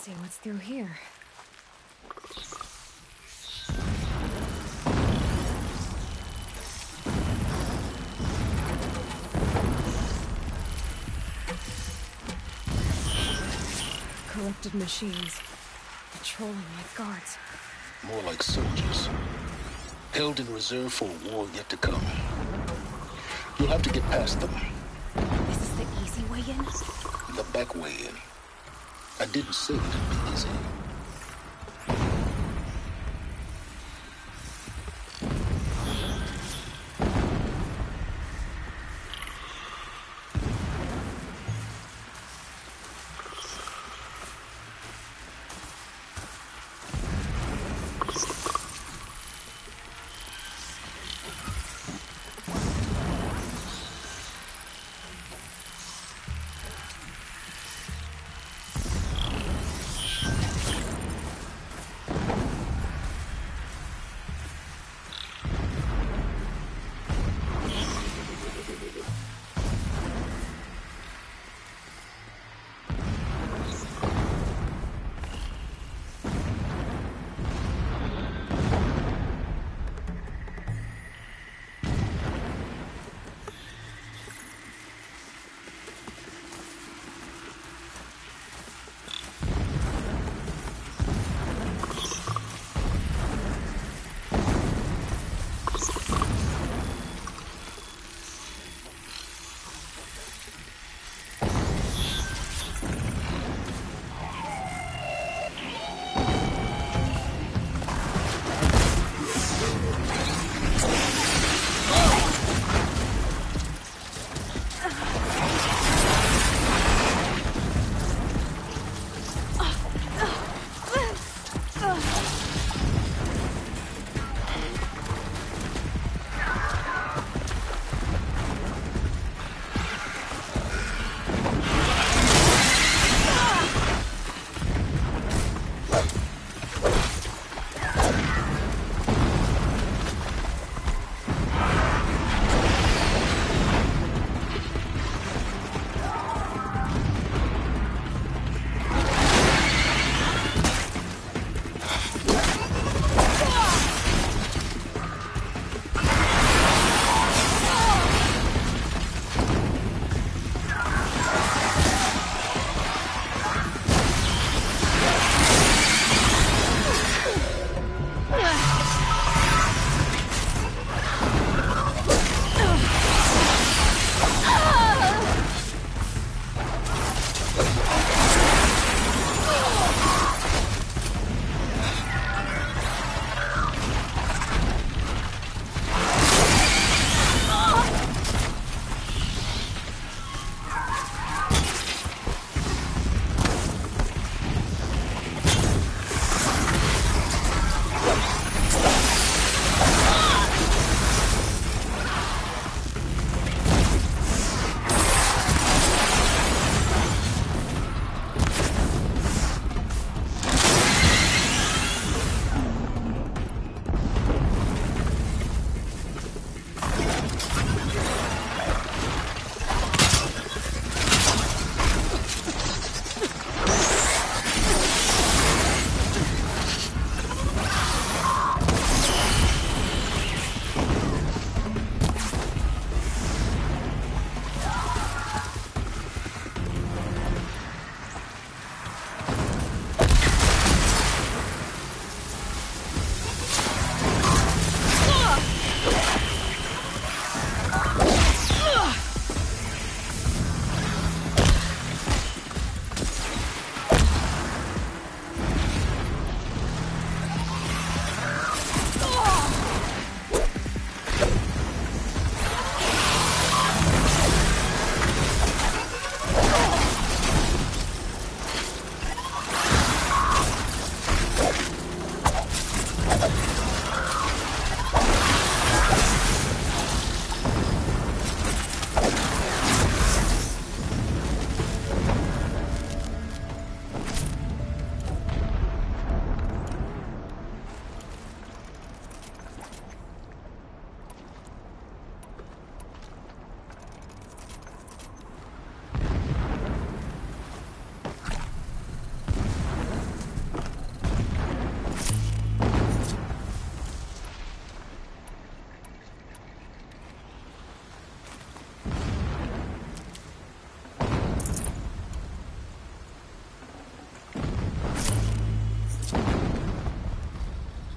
see what's through here. Corrupted machines, patrolling like guards. More like soldiers. Held in reserve for a war yet to come. You'll have to get past them. Is this the easy way in? The back way in. I didn't say it'd be easy.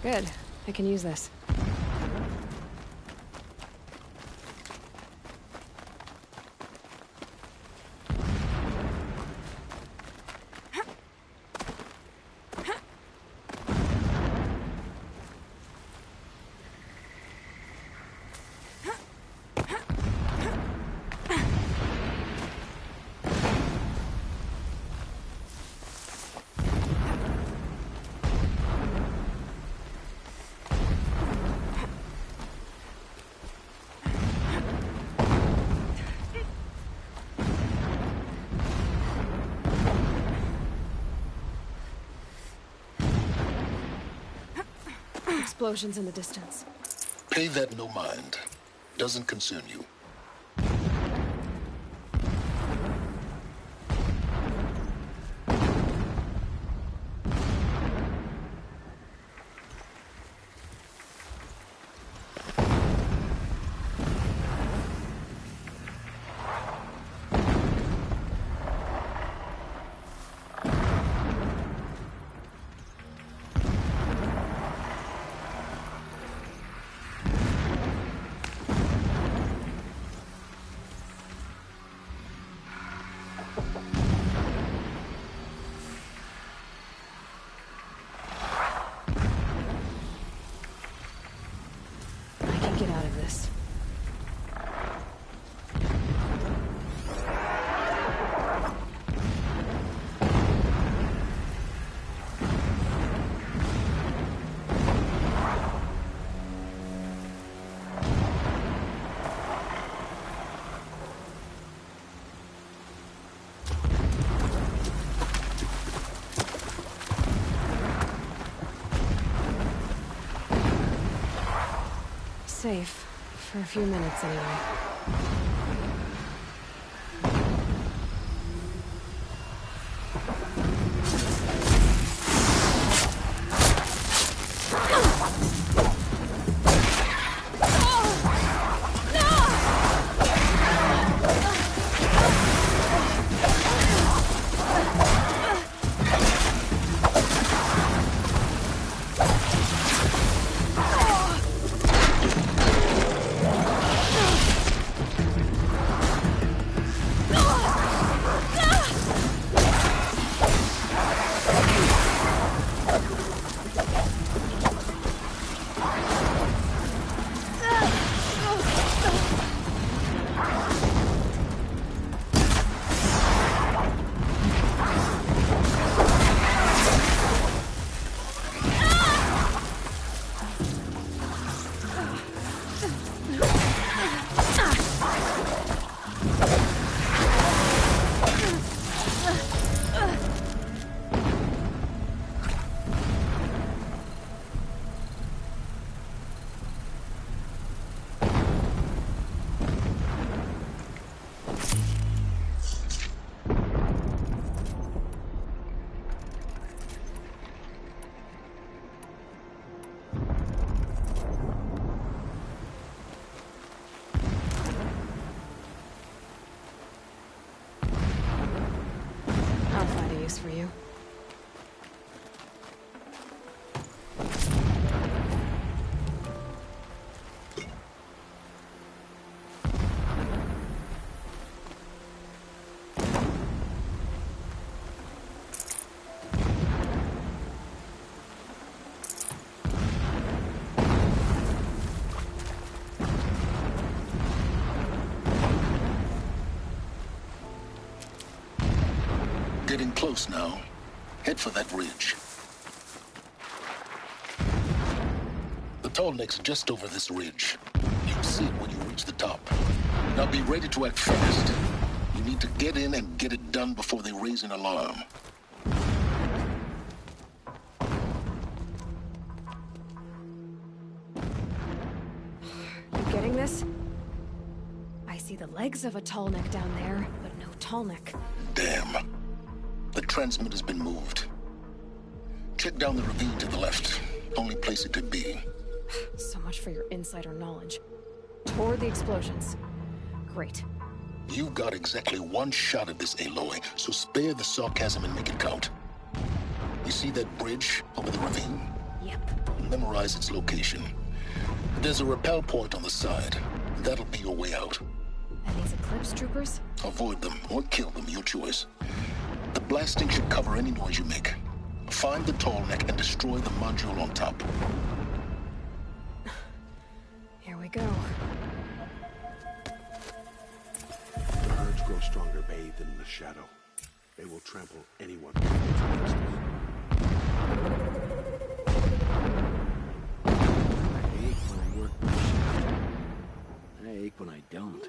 Good. I can use this. Explosions in the distance. Pay that no mind. Doesn't concern you. Get out of this. Safe. For a few minutes, anyway. For you. Getting close now. Head for that ridge. The tall neck's just over this ridge. You'll see it when you reach the top. Now be ready to act fast. You need to get in and get it done before they raise an alarm. You getting this? I see the legs of a tall neck down there, but no tall neck. Damn. The transmitter's been moved. Check down the ravine to the left. Only place it could be. So much for your insider knowledge. Toward the explosions. Great. You got exactly one shot at this, Aloy, so spare the sarcasm and make it count. You see that bridge over the ravine? Yep. and memorize its location. There's a rappel point on the side. That'll be your way out. And these Eclipse troopers? Avoid them or kill them, your choice. The blasting should cover any noise you make. Find the tall neck and destroy the module on top. Here we go. The herds grow stronger bathed in the shadow. They will trample anyone who fights against us. I ache when I work my shift. I ache when I don't.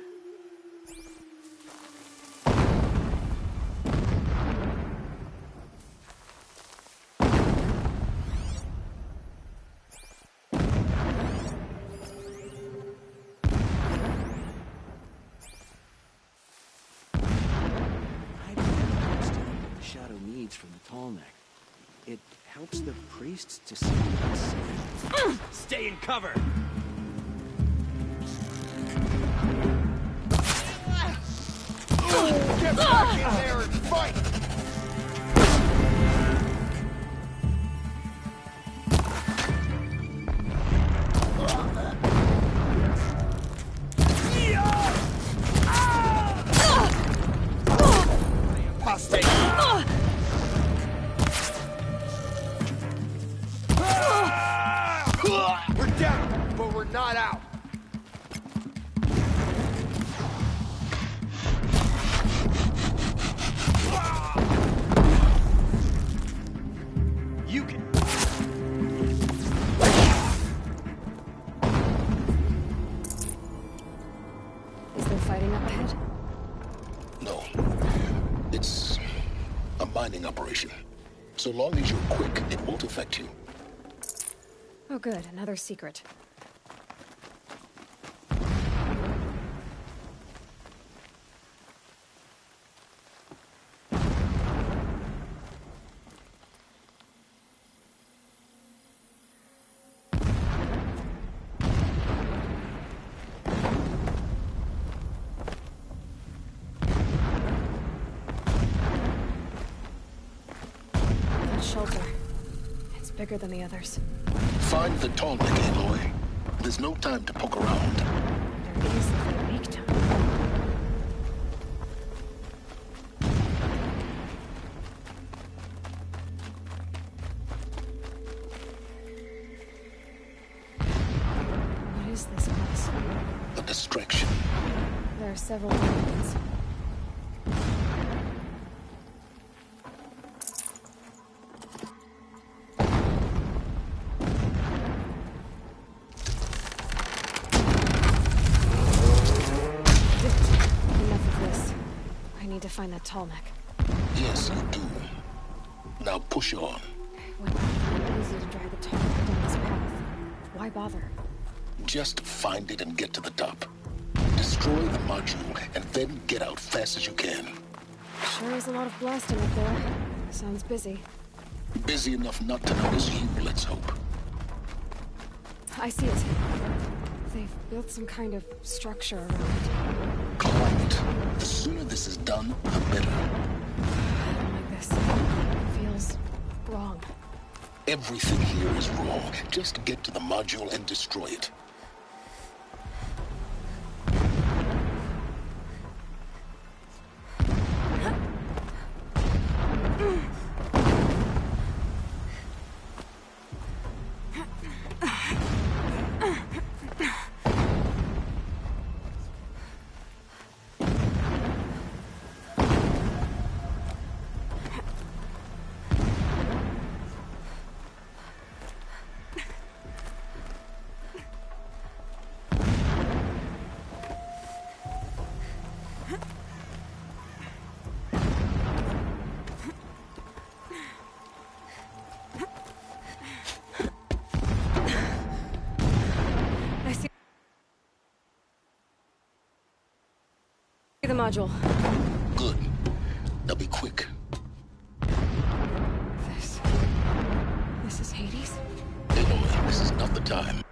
From the tall neck. It helps the priests to see what's safe. Stay in cover! Get back in there and fight! Apostate! We're down, but we're not out. You can. Is there fighting up ahead? No. It's a mining operation. So long as you're quick, it won't affect you. Oh good, another secret. That shelter. It's bigger than the others. Find the tall neck, Aloy. There's no time to poke around. There is if I make time. What is this place? A distraction. There are several buildings. To find that tall neck. Yes, you do. Now push on. Would not be easy to drag the tall neck down this path. Why bother? Just find it and get to the top. Destroy the module and then get out fast as you can. Sure is a lot of blasting up there. Sounds busy. Busy enough not to notice you, let's hope. I see it. They've built some kind of structure around it. Climb it. The sooner this is done, the better. I don't like this. It feels wrong. Everything here is wrong. Just get to the module and destroy it. The module. Good. Now be quick. This is Hades? Aloy, this is not the time.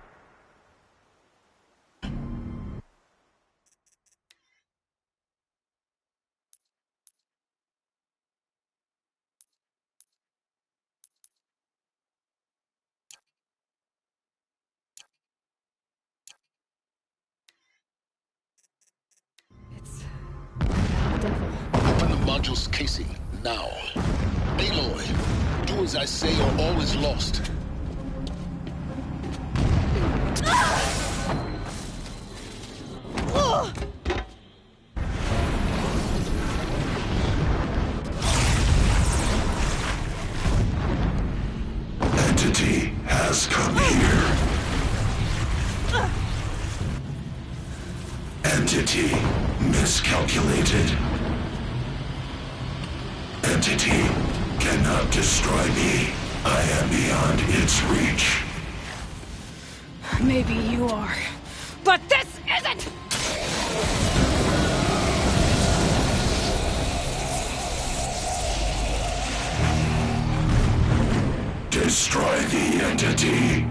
module's casing, now. Aloy, do as I say or all is lost. Entity has come here. Entity miscalculated. Entity cannot destroy me. I am beyond its reach. Maybe you are. But this isn't! Destroy the entity.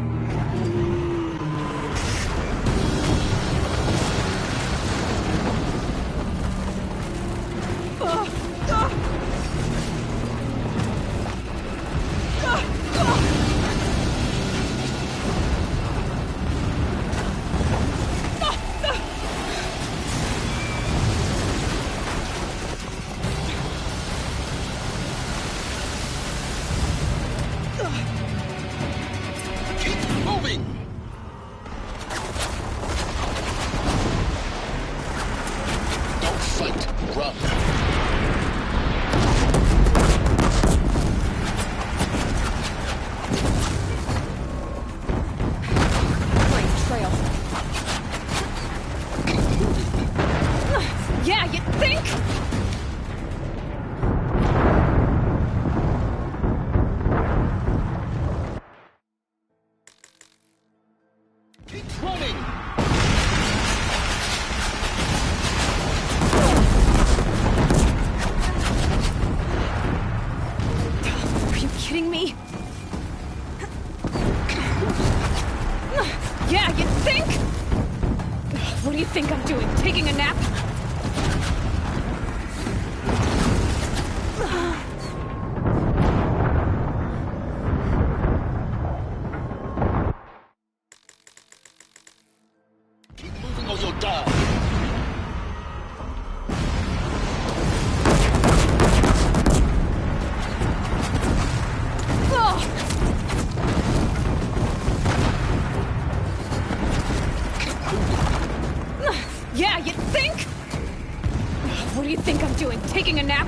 Taking a nap?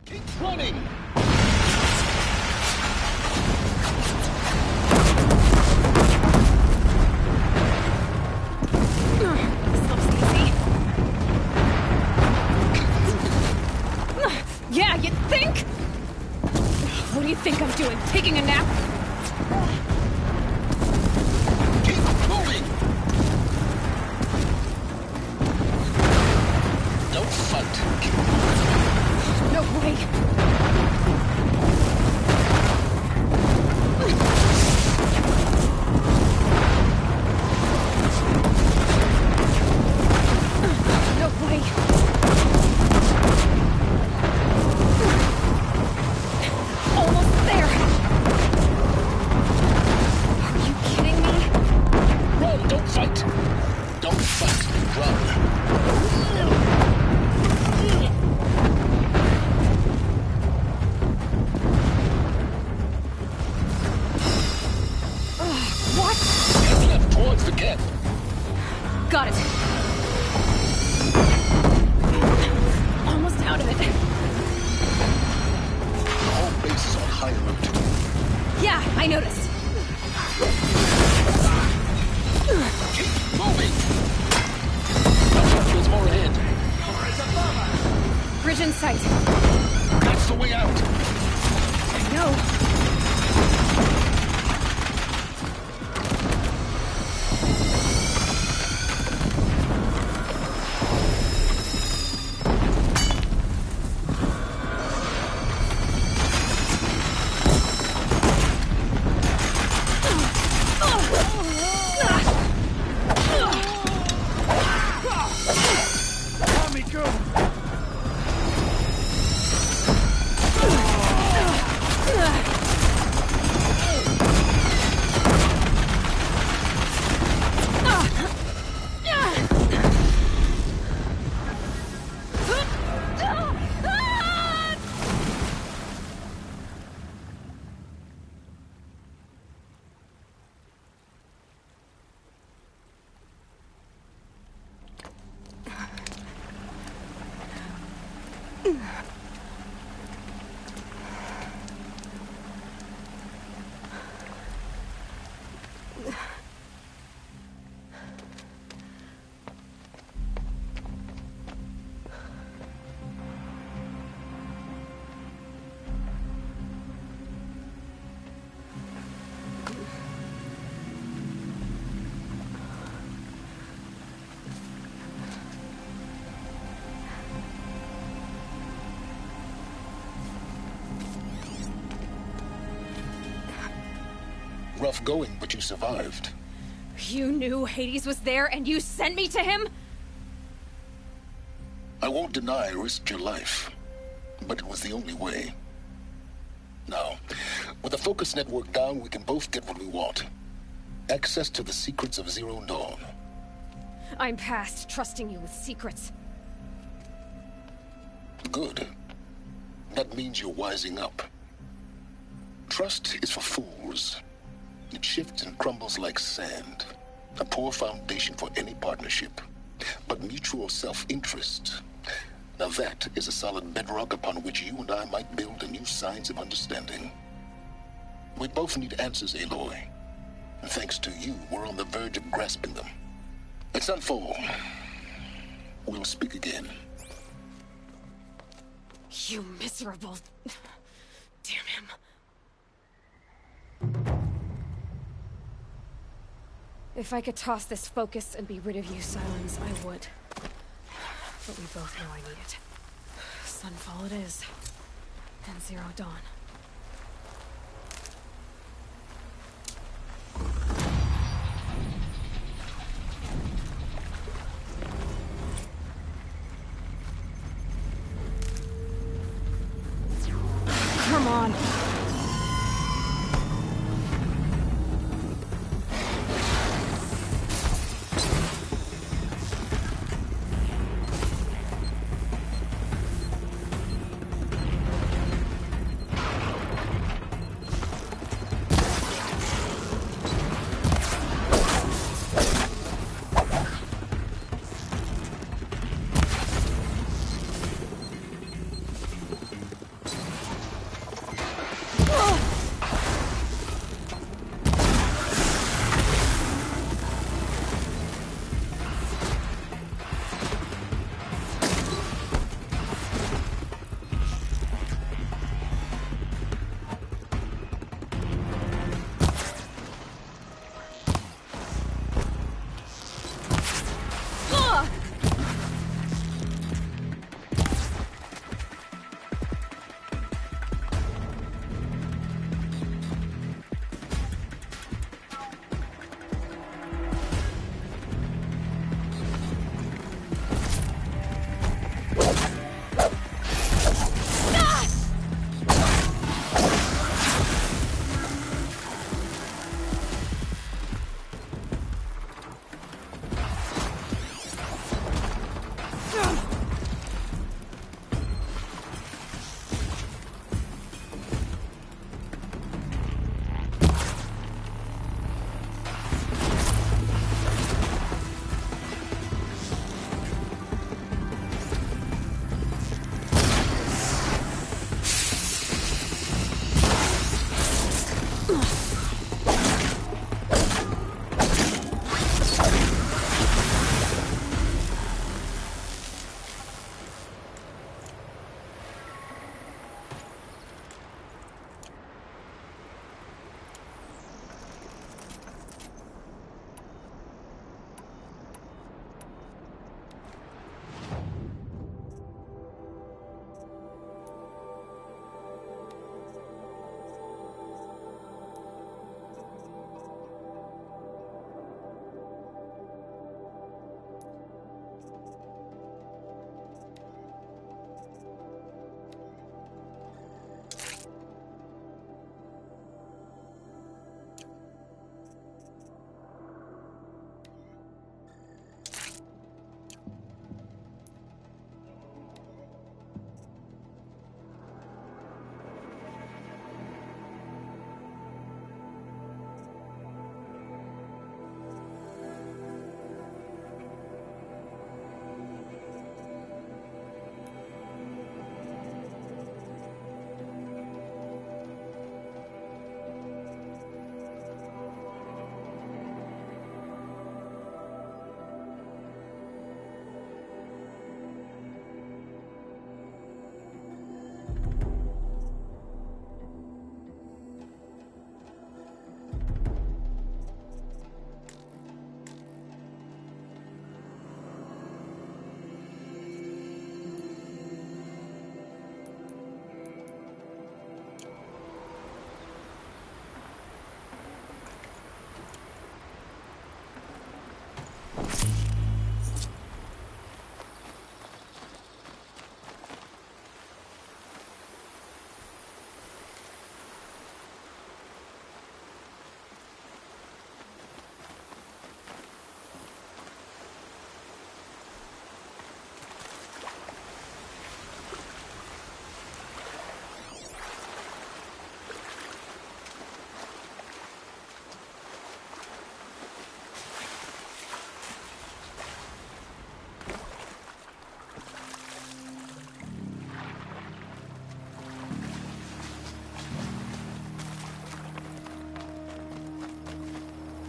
Keep running! This looks easy. Yeah, you think? What do you think I'm doing? Taking a nap? Got it. Almost out of it. The whole base is on high alert. Yeah, I noticed. Keep moving! There's more ahead. Bridge in sight. That's the way out. I know. Rough going, but you survived. You knew Hades was there and you sent me to him? I won't deny I risked your life, but it was the only way. Now, with the focus network down, we can both get what we want. Access to the secrets of Zero Dawn. I'm past trusting you with secrets. Good. That means you're wising up. Trust is for fools. It shifts and crumbles like sand. A poor foundation for any partnership. But mutual self-interest, now that is a solid bedrock upon which you and I might build a new science of understanding. We both need answers, Aloy. And thanks to you, we're on the verge of grasping them. At Sunfall, we'll speak again. You miserable... Damn him. If I could toss this focus and be rid of you, Sylens, I would. But we both know I need it. Sunfall it is. And Zero Dawn. Come on.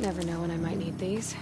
Never know when I might need these.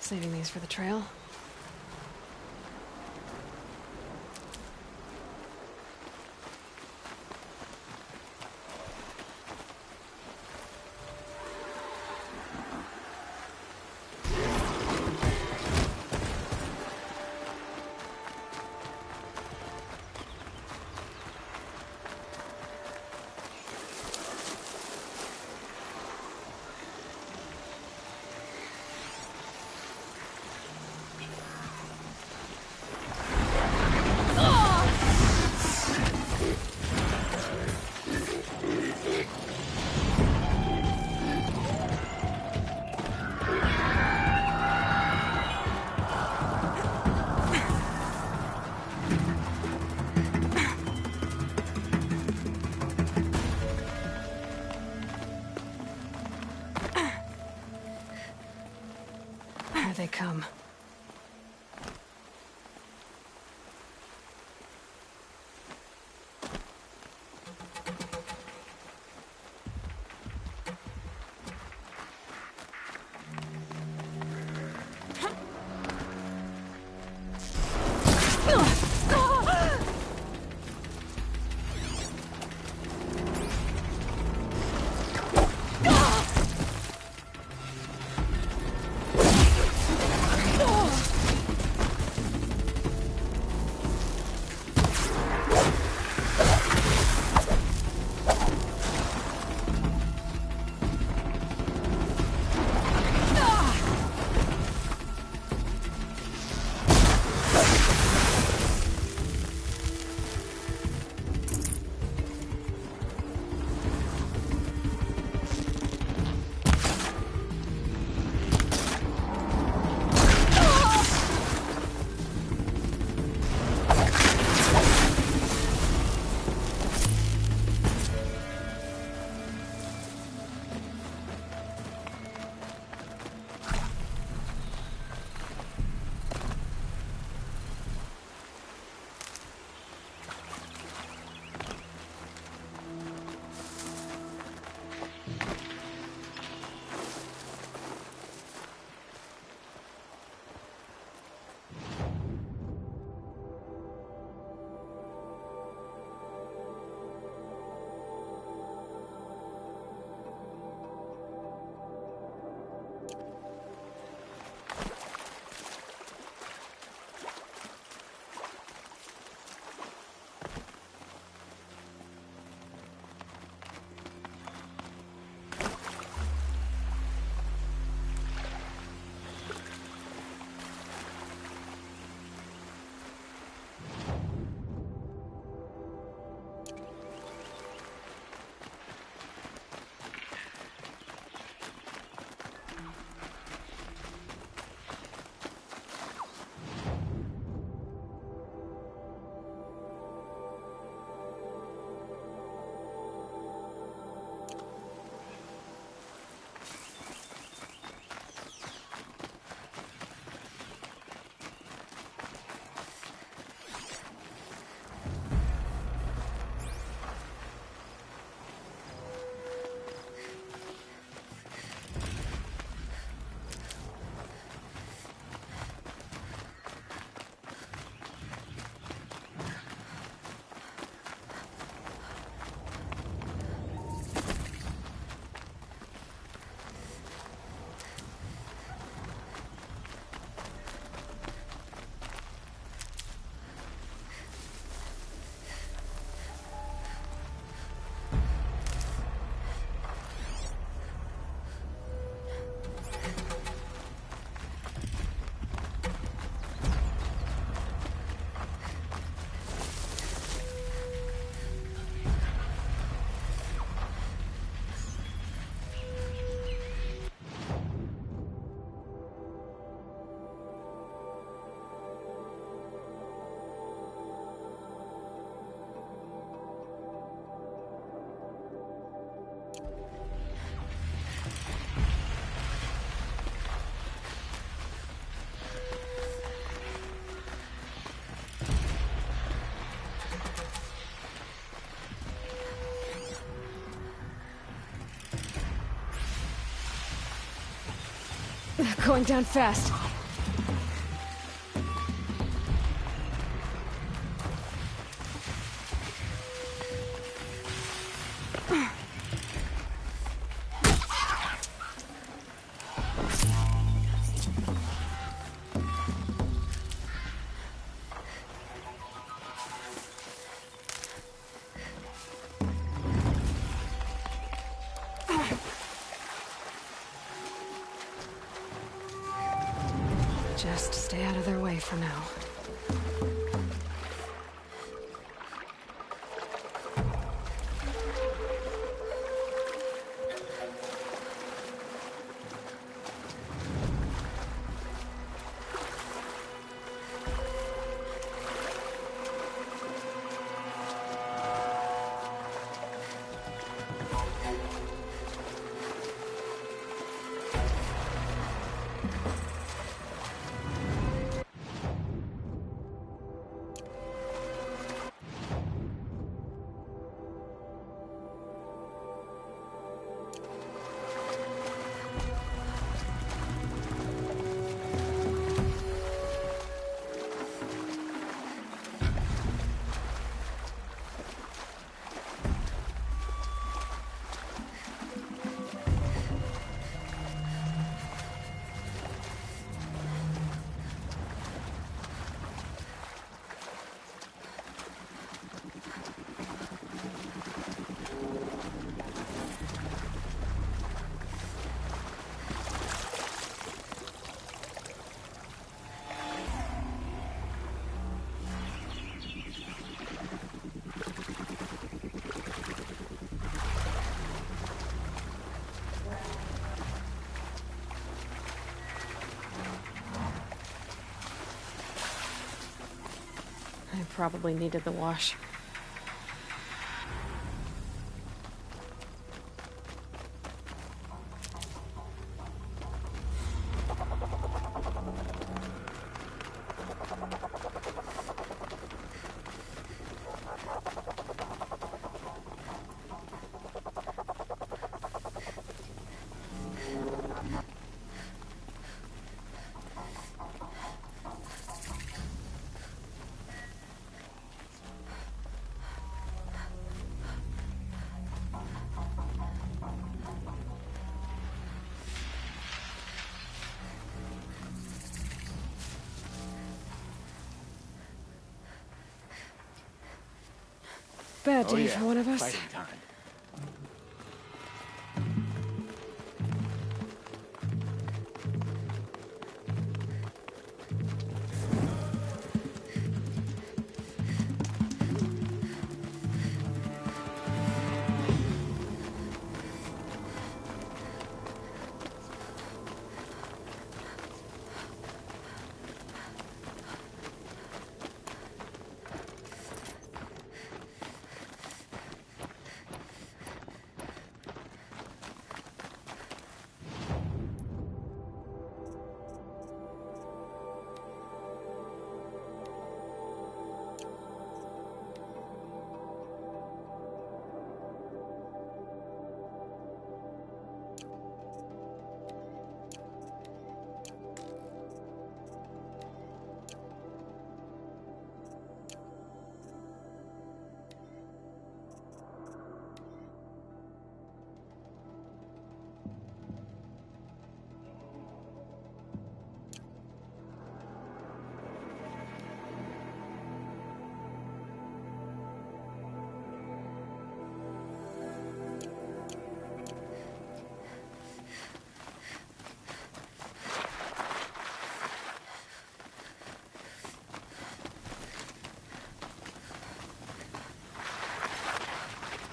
Saving these for the trail. Here they come. Going down fast. Just stay out of their way for now. I probably needed the wash. Bad day for one of us. Fighting time.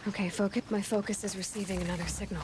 Okay, focus. My focus is receiving another signal.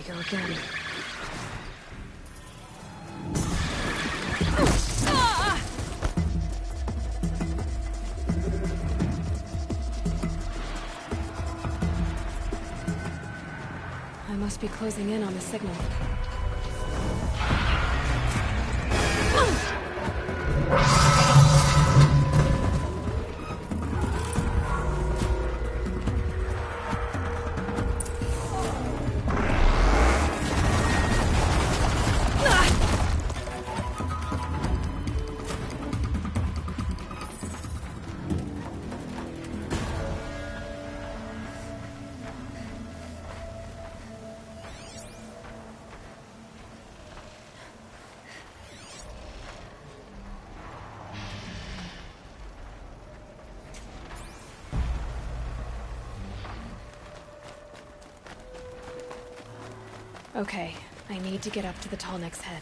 go again. I must be closing in on the signal. Okay, I need to get up to the Tallneck's head.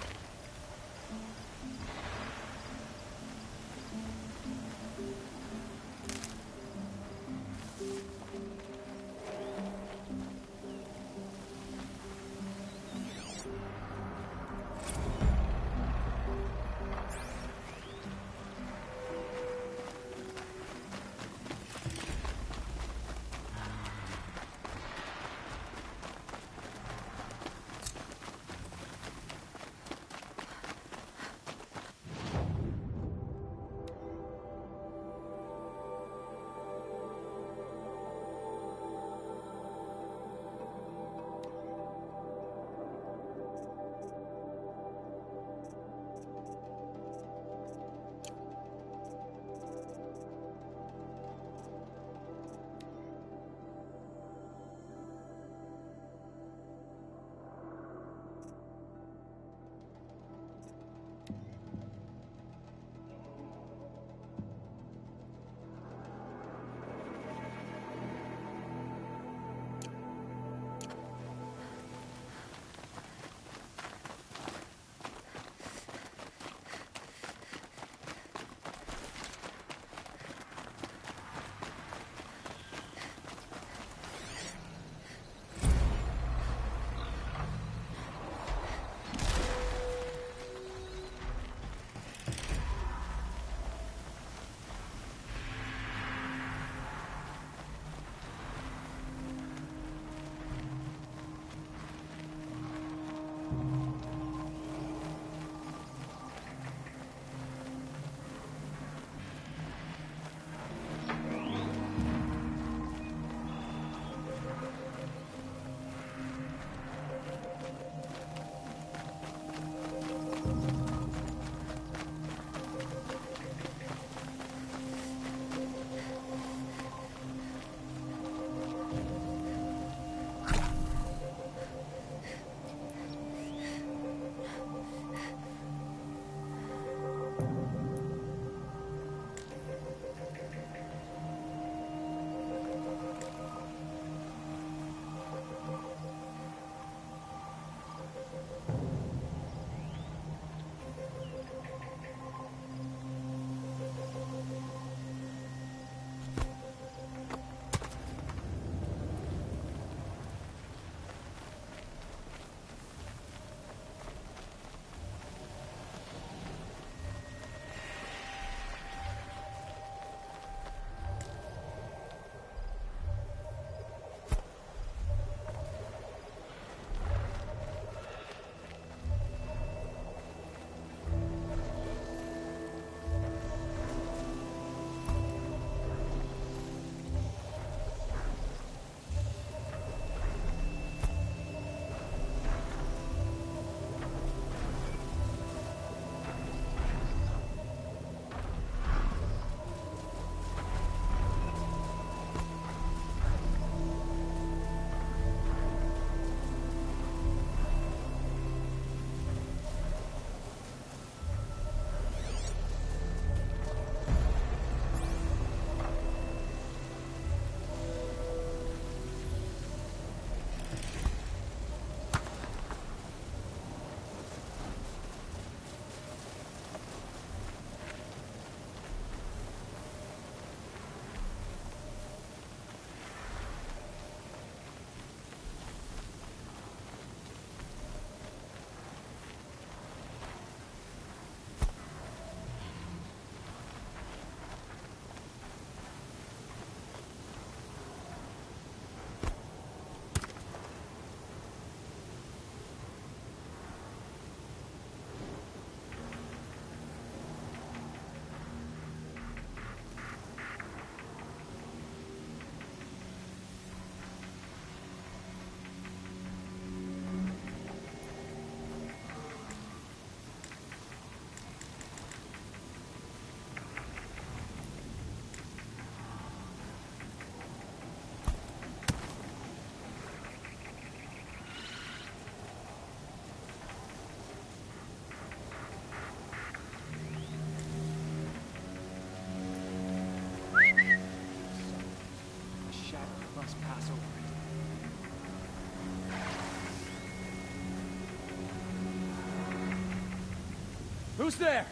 Who's there?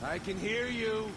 I can hear you.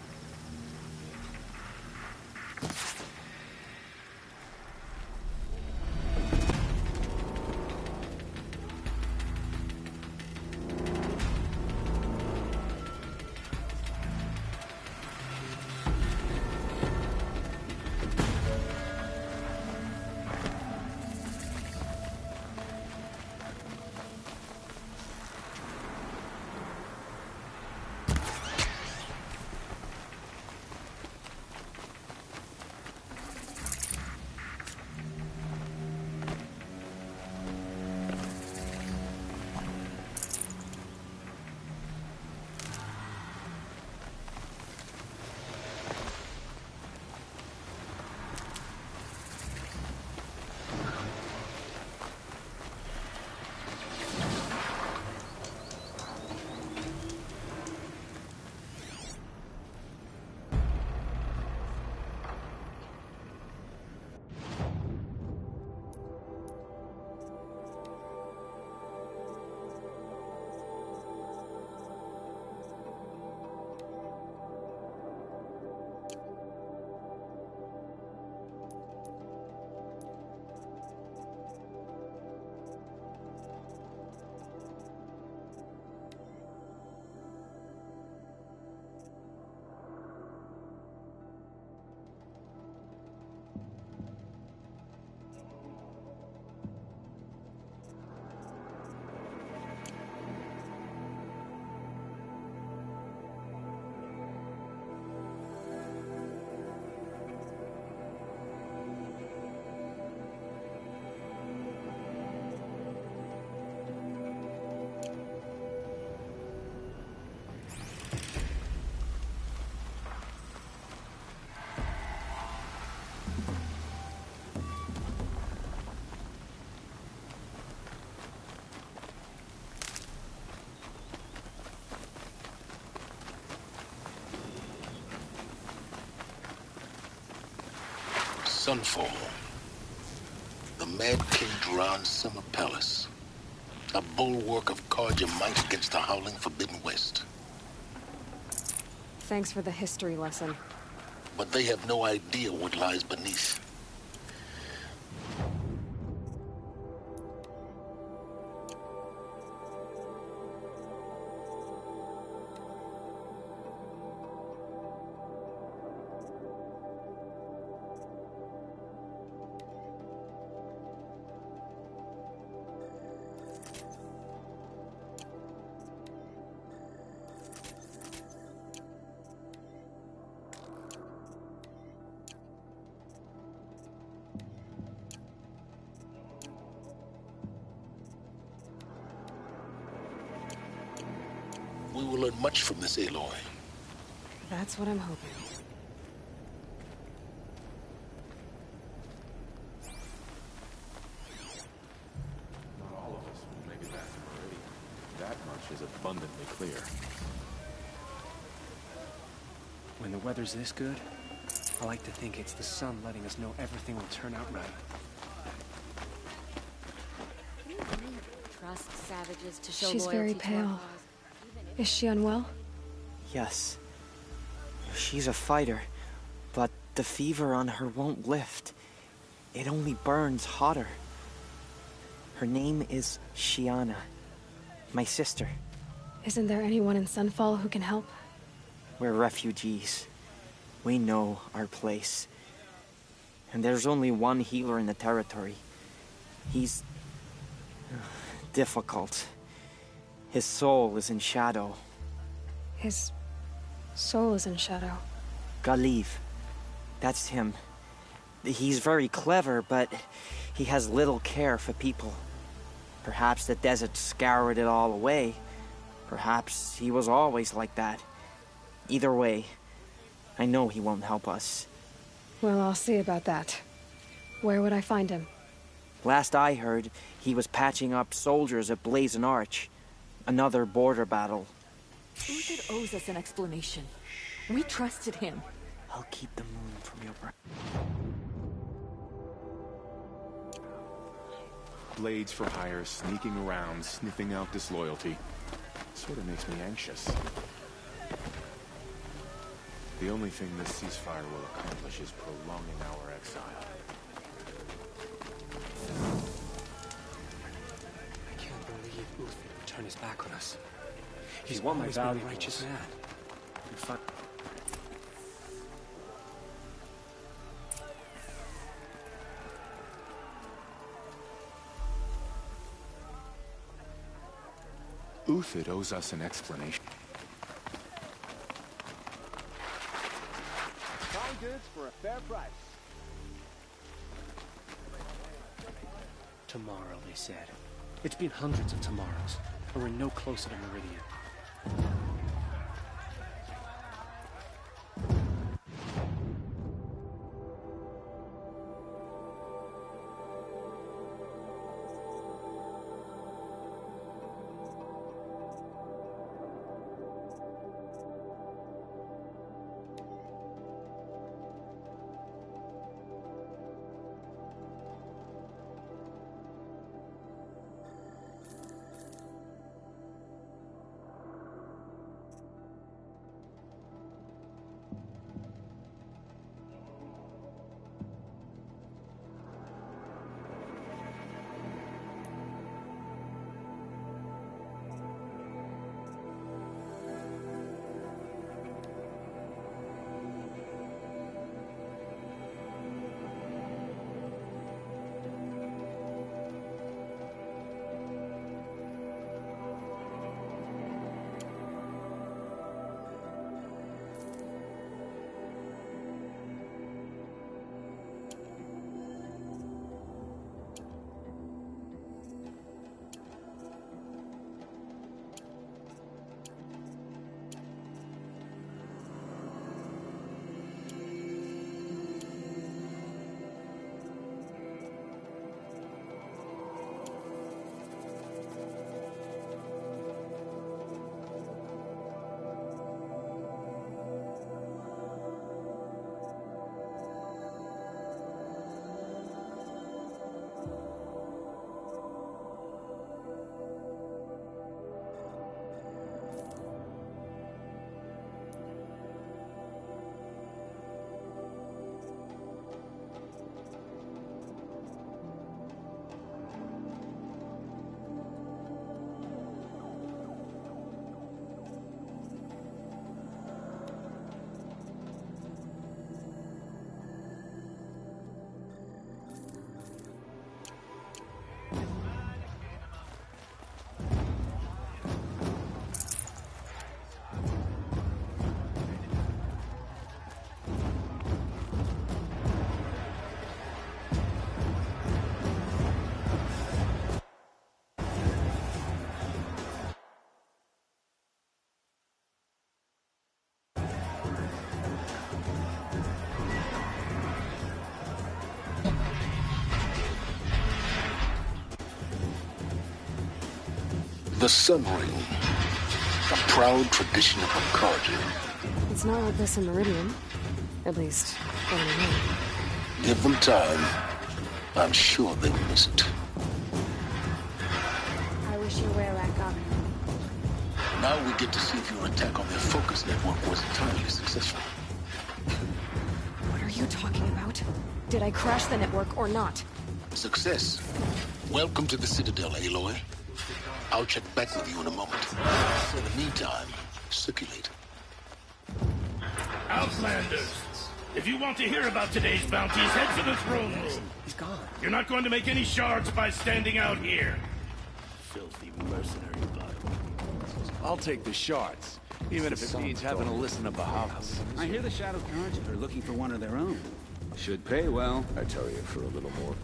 Sunfall. The Mad King Duran's summer palace. A bulwark of Carja might against the howling Forbidden West. Thanks for the history lesson. But they have no idea what lies beneath. We will learn much from this Aloy. That's what I'm hoping. Not all of us will make it back to Meridian. That much is abundantly clear. When the weather's this good, I like to think it's the sun letting us know everything will turn out right. Trust savages to show She's loyalty very to our pale. cause. Is she unwell? Yes. She's a fighter, but the fever on her won't lift. It only burns hotter. Her name is Shiana, my sister. Isn't there anyone in Sunfall who can help? We're refugees. We know our place. And there's only one healer in the territory. He's difficult. His soul is in shadow. His soul is in shadow. Galiv. That's him. He's very clever, but he has little care for people. Perhaps the desert scoured it all away. Perhaps he was always like that. Either way, I know he won't help us. Well, I'll see about that. Where would I find him? Last I heard, he was patching up soldiers at Blazon Arch. Another border battle. Uther owes us an explanation. We trusted him. I'll keep the moon from your breath. blades for hire sneaking around, sniffing out disloyalty. Sort of makes me anxious. The only thing this ceasefire will accomplish is prolonging our exile. I can't believe Uth would turn his back on us. He's want my always been a valuables. righteous man. Uthid owes us an explanation. Fine goods for a fair price. Tomorrow, they said. It's been hundreds of tomorrows, and we're no closer to Meridian. The Sun Ring, a proud tradition of Akarji. It's not like this in Meridian. At least, what do you mean? Give them time. I'm sure they will miss it. I wish you were back up. Now we get to see if your attack on their focus network was entirely successful. What are you talking about? Did I crash the network or not? Success. Welcome to the Citadel, Aloy. I'll check back with you in a moment. In the meantime, circulate. Outlanders! If you want to hear about today's bounties, head for the throne room. He's gone. You're not going to make any shards by standing out here. Filthy mercenary bug. I'll take the shards, even if it means having to listen to Behemoth. I hear the Shadow Guards are looking for one of their own. Should pay well. I tell you, for a little more.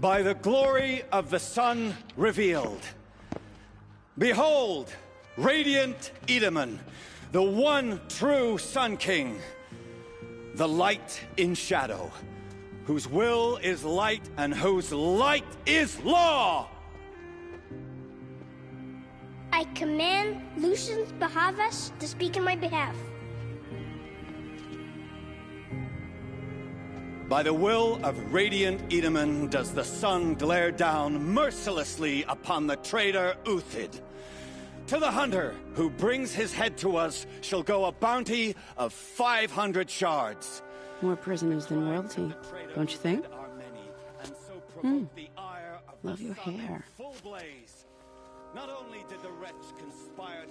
By the glory of the sun revealed. Behold, radiant Edaman, the one true Sun King, the light in shadow, whose will is light and whose light is law. command Lucius Behemoth to speak in my behalf. By the will of Radiant Edaman does the sun glare down mercilessly upon the traitor Uthid. To the hunter who brings his head to us shall go a bounty of 500 shards. More prisoners than royalty, don't you think? Love your hair.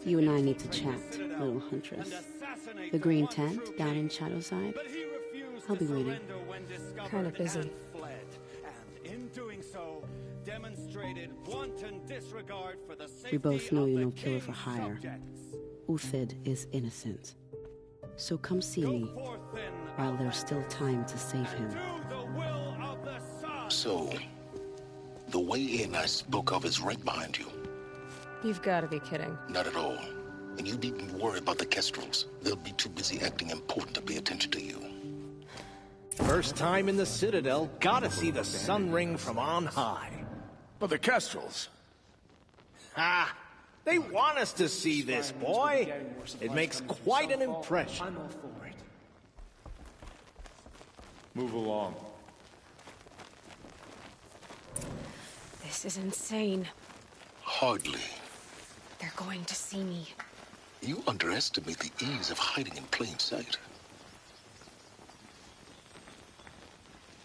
You and I need to chat, little huntress. The green tent down in Shadowside? I'll be waiting. Kinda busy. We both know you're no killer for hire. Uthid is innocent. So come see me, while there's still time to save him. So, the way in I spoke of is right behind you. You've got to be kidding. Not at all. And you needn't worry about the Kestrels. They'll be too busy acting important to pay attention to you. First time in the Citadel, gotta see the sun ring from on high. But the Kestrels... Ha! They want us to see this, boy! It makes quite an impression. I'm all for it. Move along. This is insane. Hardly. They're going to see me. You underestimate the ease of hiding in plain sight.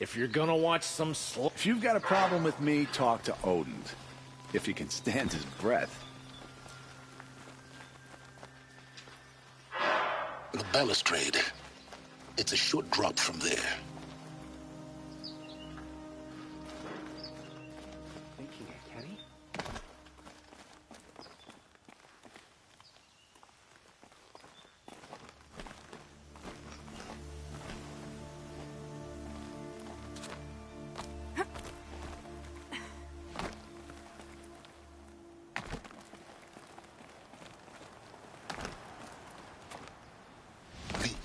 If you're gonna watch some If you've got a problem with me, talk to Odin. If he can stand his breath. The balustrade. It's a short drop from there. Thinking, Kenny?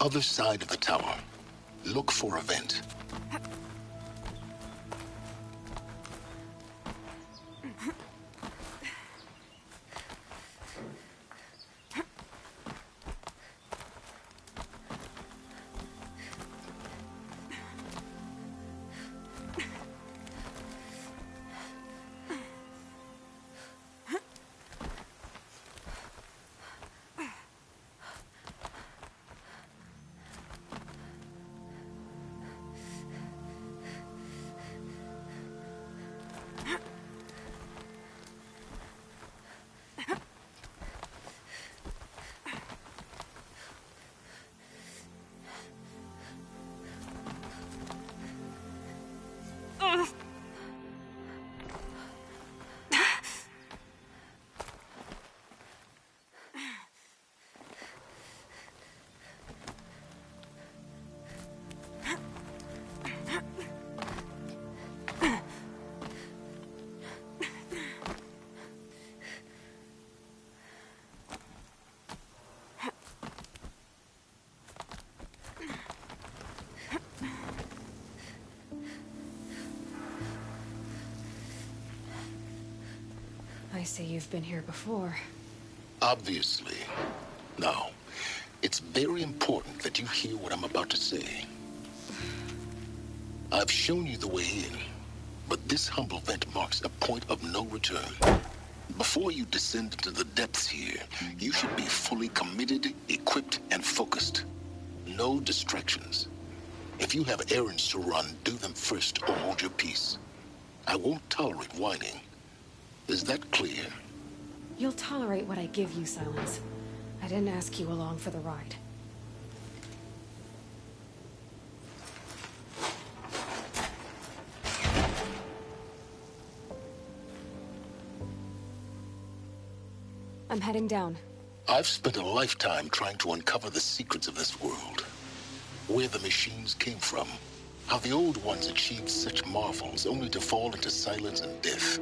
Other side of the tower. Look for a vent. I see you've been here before. Obviously. Now, it's very important that you hear what I'm about to say. I've shown you the way in, but this humble vent marks a point of no return. Before you descend into the depths here, you should be fully committed, equipped, and focused. No distractions. If you have errands to run, do them first or hold your peace. I won't tolerate whining. Is that clear? You'll tolerate what I give you, Sylens. I didn't ask you along for the ride. I'm heading down. I've spent a lifetime trying to uncover the secrets of this world. Where the machines came from. How the old ones achieved such marvels only to fall into silence and death.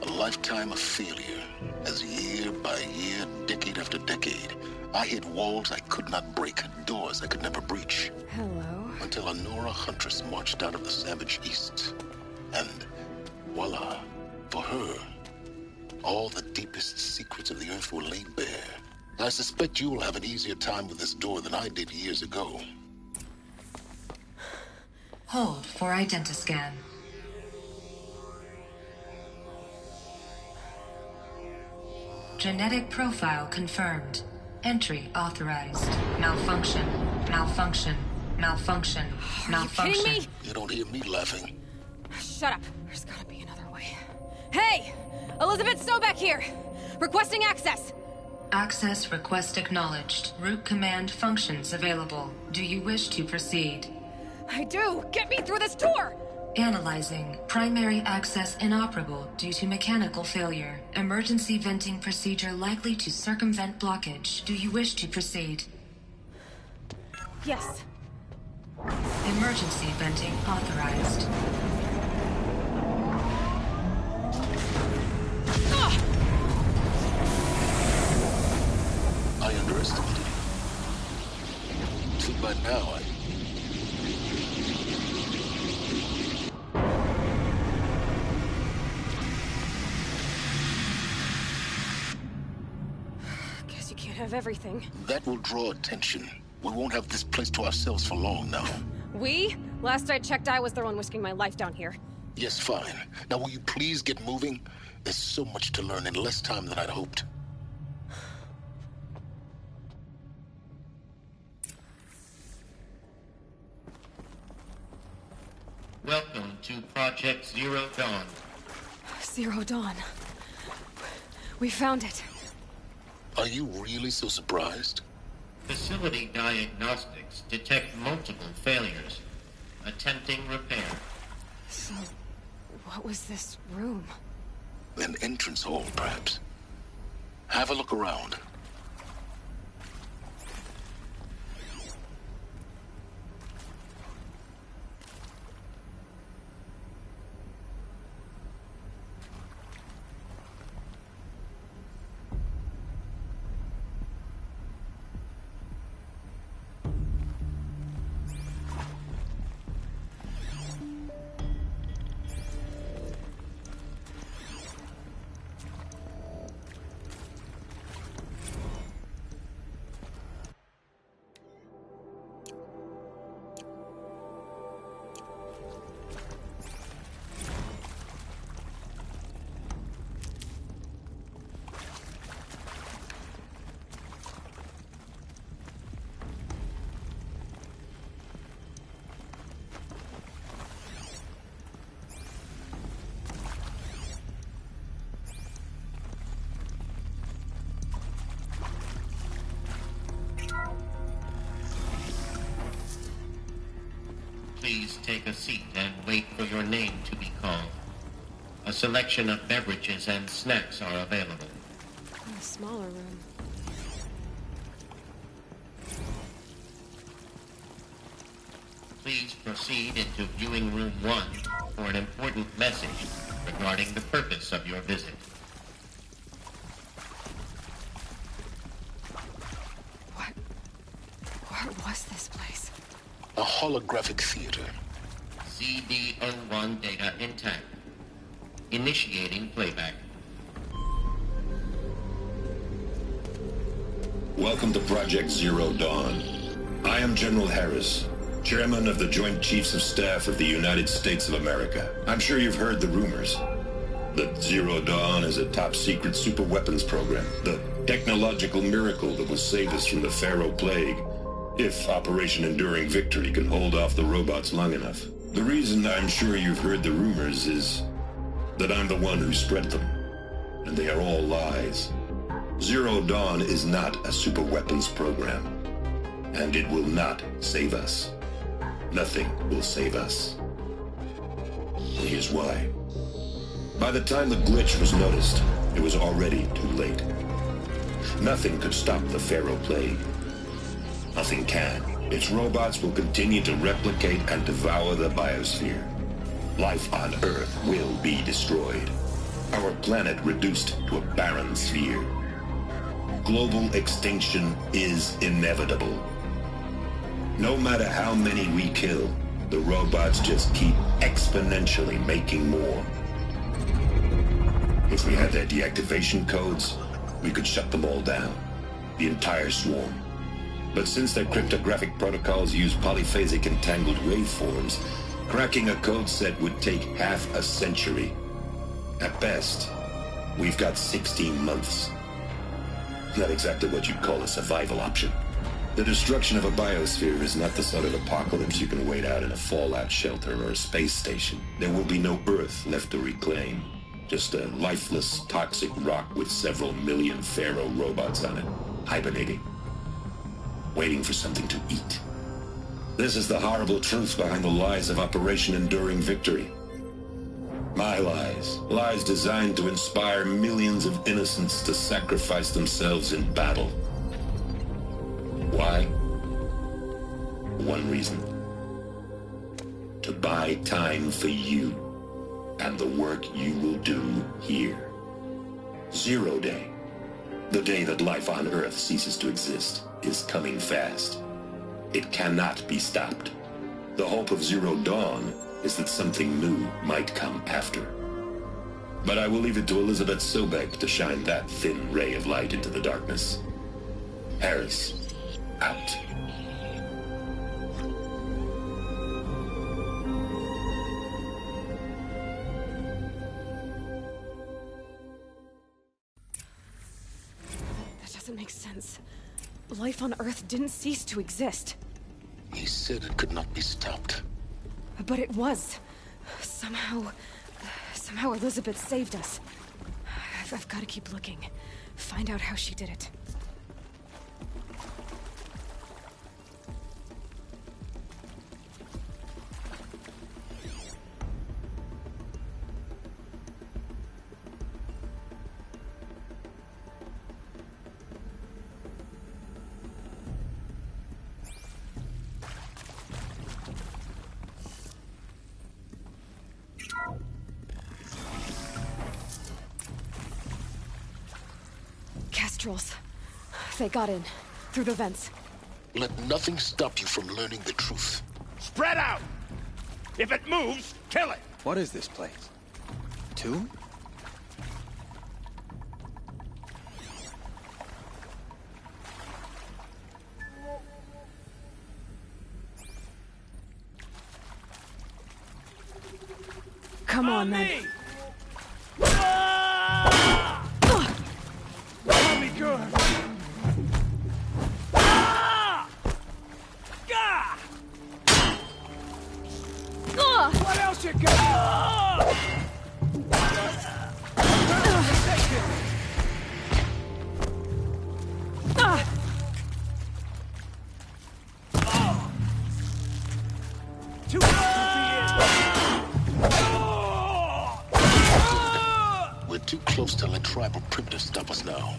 A lifetime of failure, as year by year, decade after decade, I hit walls I could not break, doors I could never breach. Hello? Until a Nora huntress marched out of the savage east. And voila, for her, All the deepest secrets of the Earth were laid bare. I suspect you'll have an easier time with this door than I did years ago. Hold for identiscan. Genetic profile confirmed. Entry authorized. Malfunction. Malfunction. Malfunction. Malfunction. Are you kidding me? You don't hear me laughing. Shut up. There's gotta be another way. Hey! Elizabeth Sobeck here! Requesting access! Access request acknowledged. Root command functions available. Do you wish to proceed? I do! Get me through this tour! Analyzing. Primary access inoperable due to mechanical failure. Emergency venting procedure likely to circumvent blockage. Do you wish to proceed? Yes. Emergency venting authorized. I underestimated you. See, by now, Guess you can't have everything. that will draw attention. We won't have this place to ourselves for long now. We? Last I checked, I was the one risking my life down here. Yes, fine. Now, will you please get moving? There's so much to learn in less time than I'd hoped. Welcome to Project Zero Dawn. Zero Dawn. We found it. Are you really so surprised? Facility diagnostics detect multiple failures. Attempting repair. So, what was this room? An entrance hall, perhaps. Have a look around. Please take a seat and wait for your name to be called. A selection of beverages and snacks are available. In a smaller room. Please proceed into viewing room 1 for an important message regarding the purpose of your visit. What was this place? A holographic theater. CD01 data intact. Initiating playback. Welcome to Project Zero Dawn. I am General Harris, Chairman of the Joint Chiefs of Staff of the United States of America. I'm sure you've heard the rumors that Zero Dawn is a top-secret superweapons program, the technological miracle that will save us from the Pharaoh Plague, if Operation Enduring Victory can hold off the robots long enough. The reason I'm sure you've heard the rumors is that I'm the one who spread them, and they are all lies. Zero Dawn is not a superweapons program, and it will not save us. Nothing will save us. And here's why. By the time the glitch was noticed, it was already too late. Nothing could stop the Pharaoh Plague. Nothing can. Its robots will continue to replicate and devour the biosphere. Life on Earth will be destroyed. Our planet reduced to a barren sphere. Global extinction is inevitable. No matter how many we kill, the robots just keep exponentially making more. If we had their deactivation codes, we could shut them all down. The entire swarm. But since their cryptographic protocols use polyphasic entangled waveforms, cracking a code set would take half a century. At best, we've got 16 months. Not exactly what you'd call a survival option. The destruction of a biosphere is not the sort of apocalypse you can wait out in a fallout shelter or a space station. There will be no Earth left to reclaim. Just a lifeless, toxic rock with several million Pharaoh robots on it, hibernating. Waiting for something to eat. This is the horrible truth behind the lies of Operation Enduring Victory. My lies. Lies designed to inspire millions of innocents to sacrifice themselves in battle. Why? One reason. To buy time for you and the work you will do here. 0 Day. The day that life on Earth ceases to exist is coming fast. It cannot be stopped. The hope of Zero Dawn is that something new might come after. But I will leave it to Elizabeth Sobeck to shine that thin ray of light into the darkness. Harris, out. That doesn't make sense. Life on Earth didn't cease to exist. He said it could not be stopped. But it was. Somehow Elizabeth saved us. I've got to keep looking. Find out how she did it. They got in, through the vents. Let nothing stop you from learning the truth. Spread out! If it moves, kill it! What is this place? Two? Come on, then. That'll be good. What else you got? We're too close to let tribal primitives stop us now.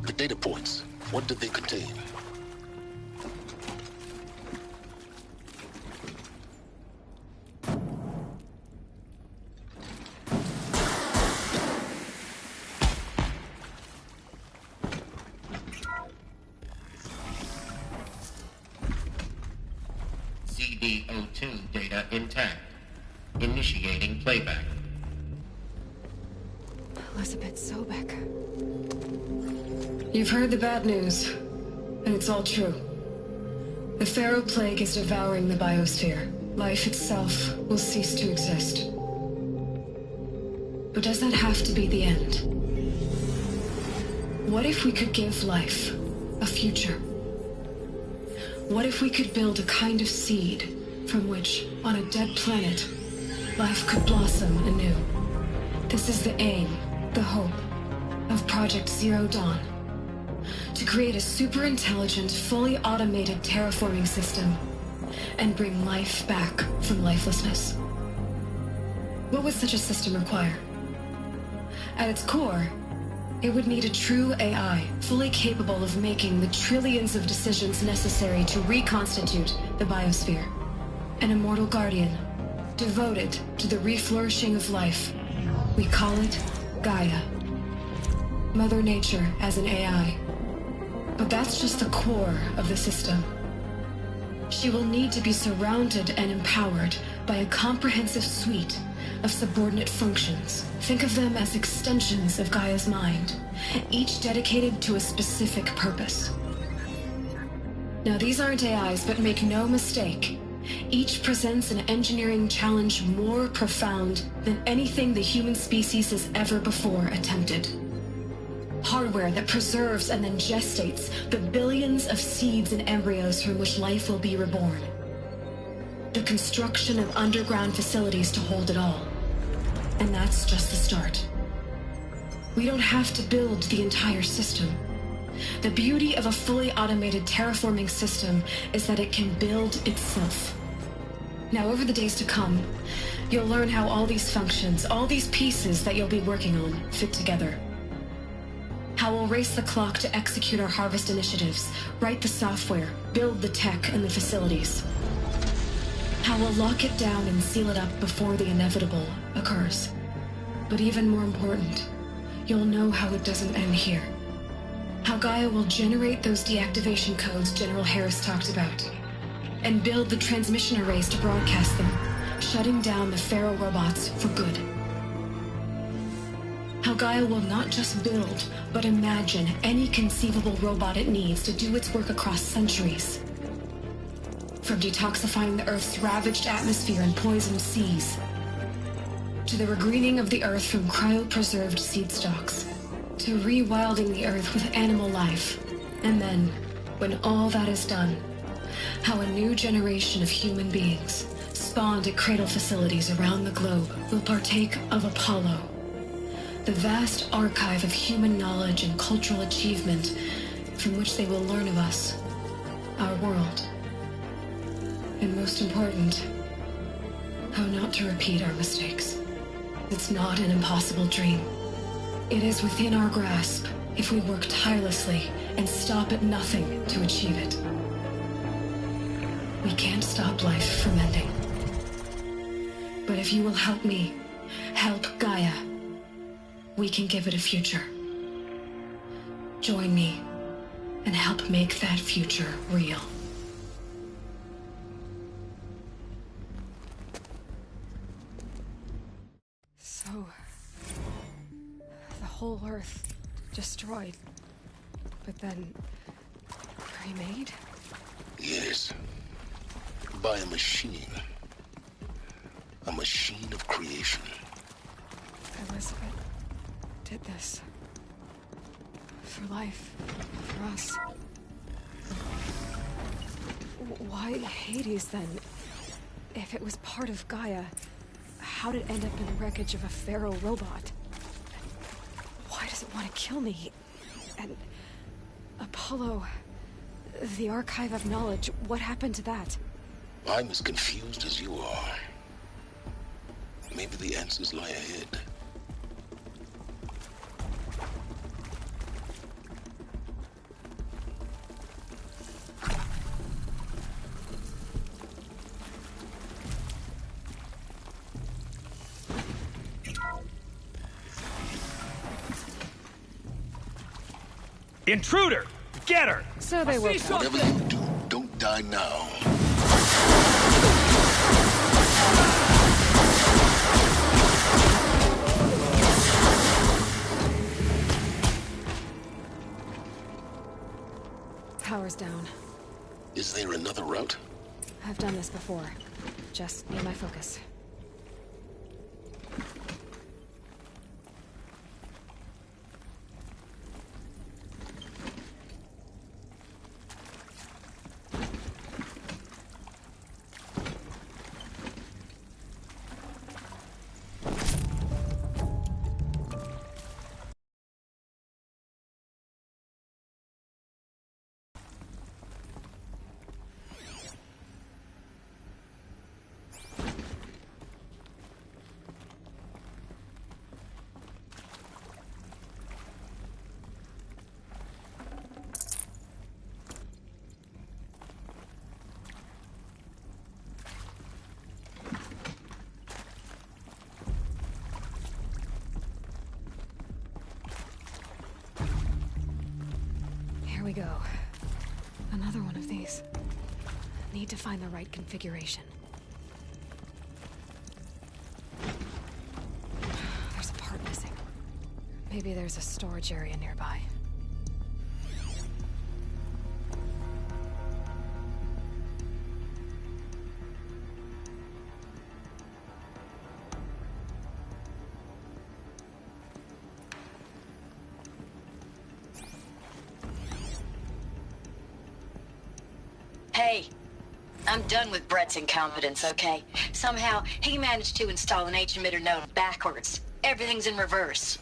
The data points, what did they contain? CD02 data intact. Initiating playback. Elizabeth Sobeck. You've heard the bad news, and it's all true. The Pharaoh Plague is devouring the biosphere. Life itself will cease to exist. But does that have to be the end? What if we could give life a future? What if we could build a kind of seed from which, on a dead planet, life could blossom anew? This is the aim, the hope, of Project Zero Dawn. To create a super-intelligent, fully automated terraforming system and bring life back from lifelessness. What would such a system require? At its core, it would need a true AI, fully capable of making the trillions of decisions necessary to reconstitute the biosphere. An immortal guardian, devoted to the reflourishing of life. We call it Gaia. Mother Nature as an AI. But that's just the core of the system. She will need to be surrounded and empowered by a comprehensive suite of subordinate functions. Think of them as extensions of Gaia's mind, each dedicated to a specific purpose. Now, these aren't AIs, but make no mistake, each presents an engineering challenge more profound than anything the human species has ever before attempted. Hardware that preserves and then gestates the billions of seeds and embryos from which life will be reborn. The construction of underground facilities to hold it all. And that's just the start. We don't have to build the entire system. The beauty of a fully automated terraforming system is that it can build itself. Now, over the days to come, you'll learn how all these functions, all these pieces that you'll be working on, fit together. How we'll race the clock to execute our harvest initiatives, write the software, build the tech and the facilities. How we'll lock it down and seal it up before the inevitable occurs. But even more important, you'll know how it doesn't end here. How Gaia will generate those deactivation codes General Harris talked about, and build the transmission arrays to broadcast them, shutting down the Pharaoh robots for good. How Gaia will not just build, but imagine any conceivable robot it needs to do its work across centuries. From detoxifying the Earth's ravaged atmosphere and poisoned seas, to the regreening of the Earth from cryopreserved seed stalks, to rewilding the Earth with animal life. And then, when all that is done, how a new generation of human beings, spawned at cradle facilities around the globe, will partake of Apollo, the vast archive of human knowledge and cultural achievement from which they will learn of us, our world. And most important, how not to repeat our mistakes. It's not an impossible dream. It is within our grasp if we work tirelessly and stop at nothing to achieve it. We can't stop life from ending. But if you will help me, help Gaia, we can give it a future. Join me and help make that future real. So, the whole Earth destroyed, but then remade? Yes. By a machine. A machine of creation. Elizabeth did this. For life. For us. Why Hades, then? If it was part of Gaia, how did it end up in the wreckage of a Pharaoh robot? Why does it want to kill me? And Apollo, the archive of knowledge, what happened to that? I'm as confused as you are. Maybe the answers lie ahead. Intruder! Get her! So they will. Whatever you do, don't die now. Power's down. Is there another route? I've done this before. Just need my focus. We go. Another one of these. Need to find the right configuration. Maybe there's a storage area nearby. Hey, I'm done with Brett's incompetence, okay? Somehow, he managed to install an H-emitter node backwards. Everything's in reverse.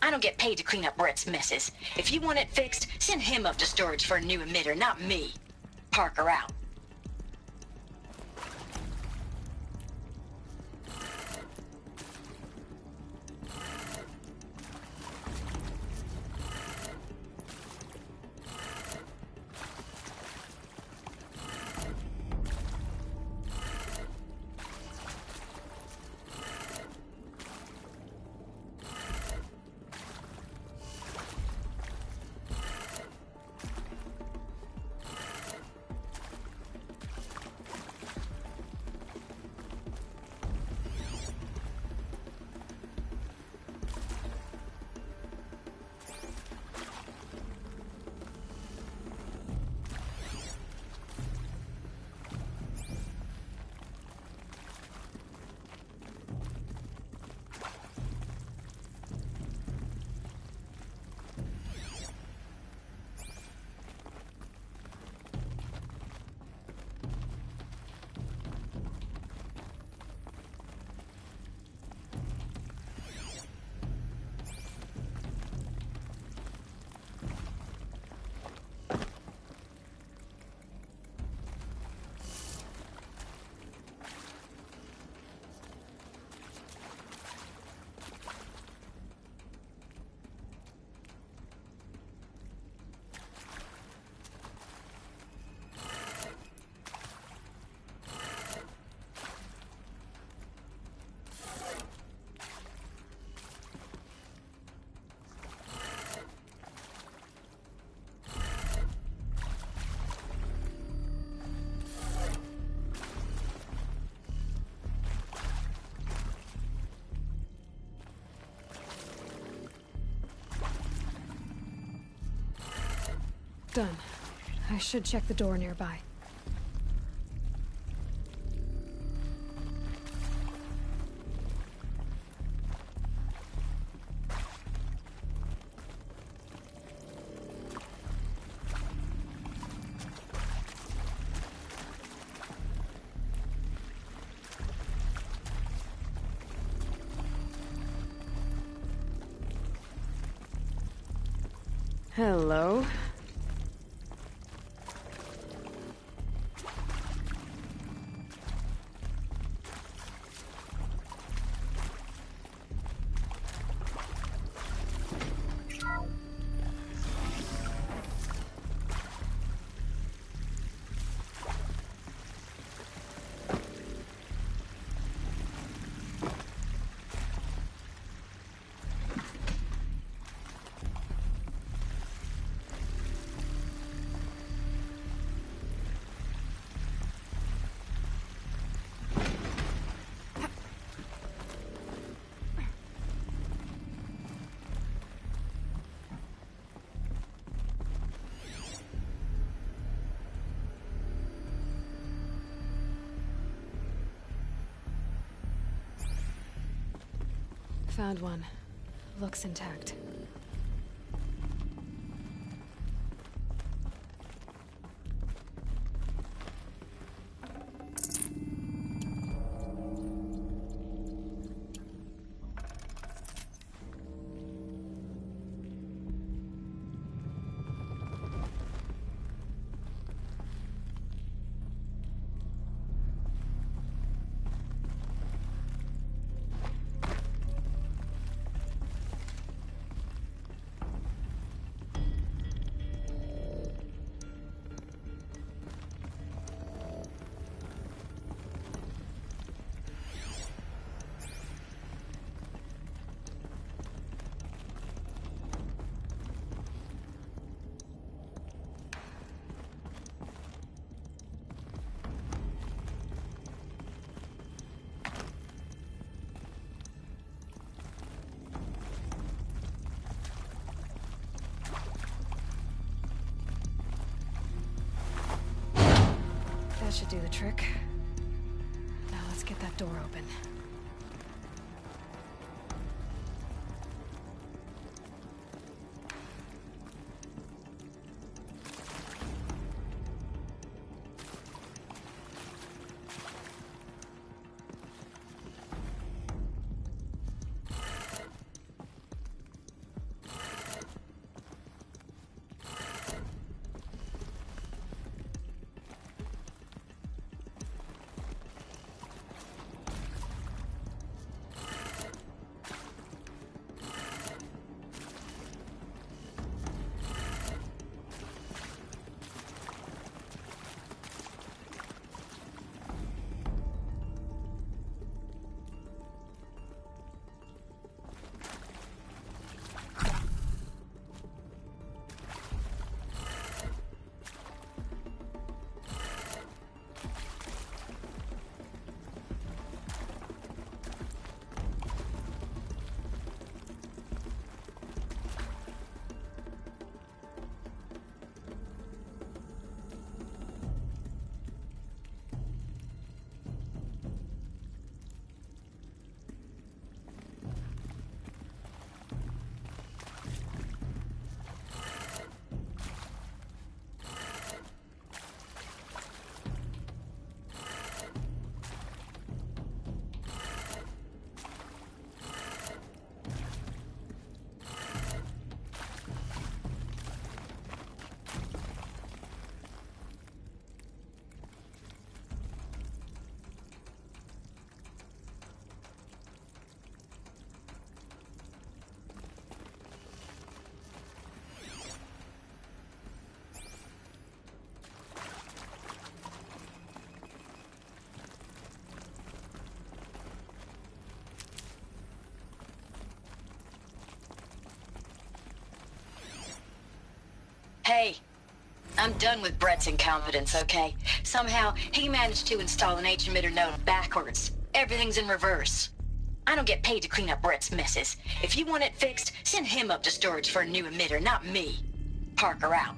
I don't get paid to clean up Brett's messes. If you want it fixed, send him up to storage for a new emitter, not me. Parker out. Done. I should check the door nearby. Hello. Found one. Looks intact. do the trick. Now let's get that door open. Hey, I'm done with Brett's incompetence, okay? Somehow, he managed to install an H-emitter node backwards. Everything's in reverse. I don't get paid to clean up Brett's messes. If you want it fixed, send him up to storage for a new emitter, not me. Parker out.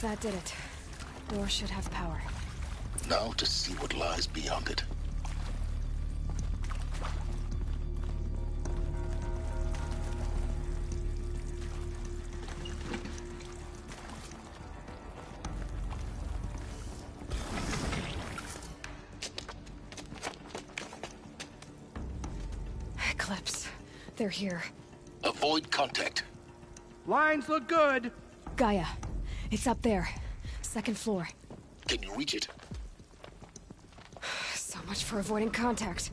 That did it. Door should have power. Now to see what lies beyond it. Eclipse. They're here. Avoid contact. Lines look good. Gaia. It's up there. Second floor. Can you reach it? So much for avoiding contact.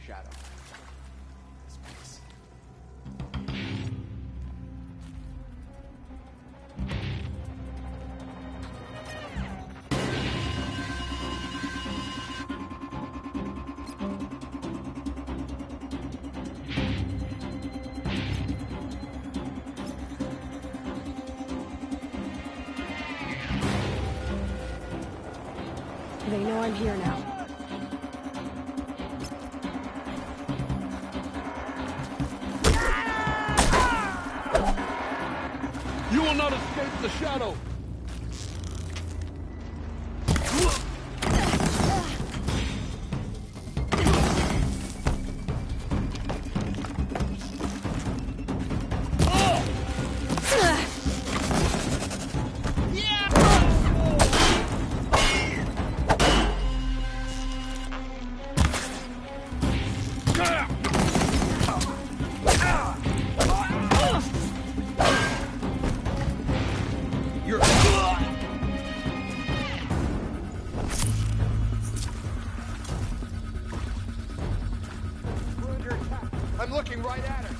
Shadow. This place. They know I'm here now. You will not escape the shadow! I'm looking right at her.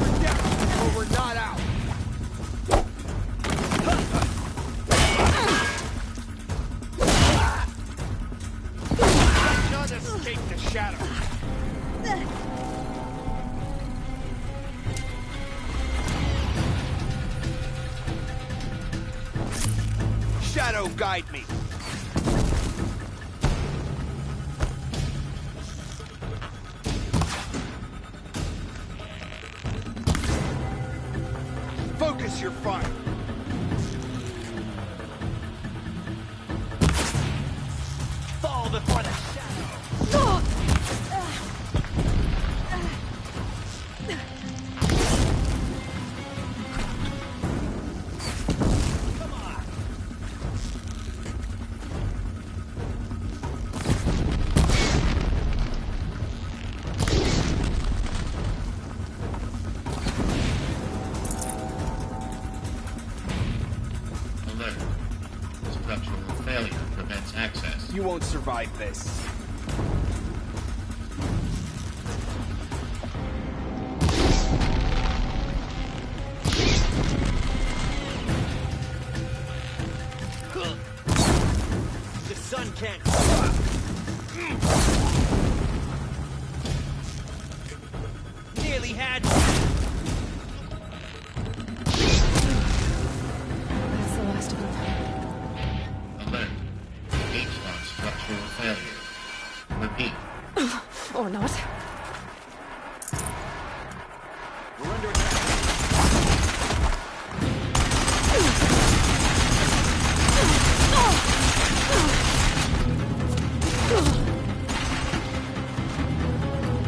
We're down, but we're not out. None escape the shadow. Shadow, guide me. Focus your fire. Fall before the shadow. Come on. You won't survive this. The sun can't stop. Nearly had you. That's the last of them. Alert. H-lock structural failure. Repeat. Or not. We're under attack.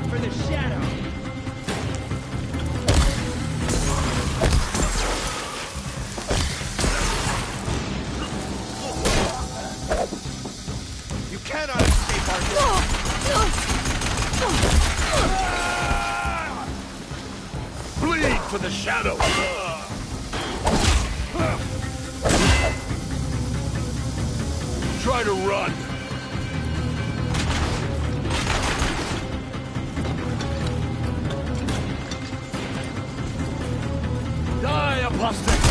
For the shadow. You cannot escape our Bleed for the shadow! Try to run! Die, apostate!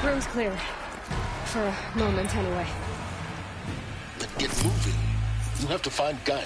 Room's clear. For a moment, anyway. Then get moving. You'll have to find Gaia.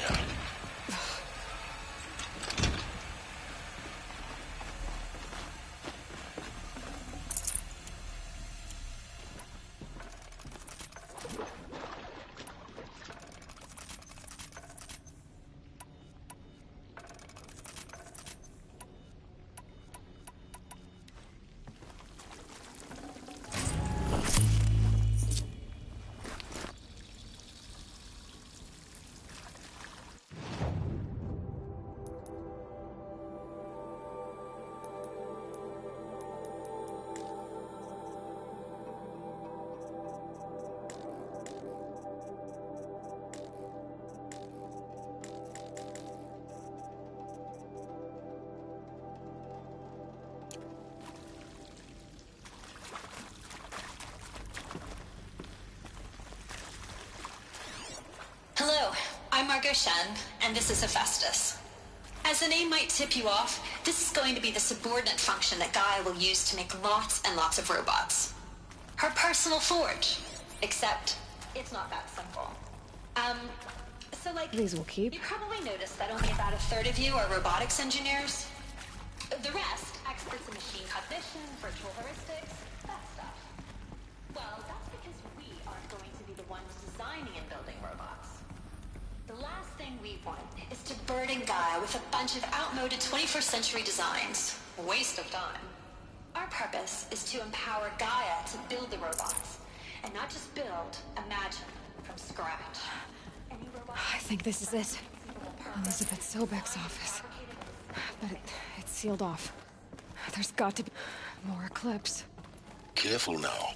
Hello, I'm Margot Shen, and this is Hephaestus. As the name might tip you off, this is going to be the subordinate function that Gaia will use to make lots and lots of robots. Her personal forge. Except, it's not that simple. These will keep. You probably noticed that only about a third of you are robotics engineers. The rest, experts in machine cognition, virtual heuristics, that stuff. Well, that's because we aren't going to be the ones designing and building robots. The last thing we want is to burden Gaia with a bunch of outmoded 21st century designs. Waste of time. Our purpose is to empower Gaia to build the robots. And not just build, imagine, from scratch. I think this is it. Elizabeth Sobeck's office. But it's sealed off. There's got to be more Eclipse. Careful now.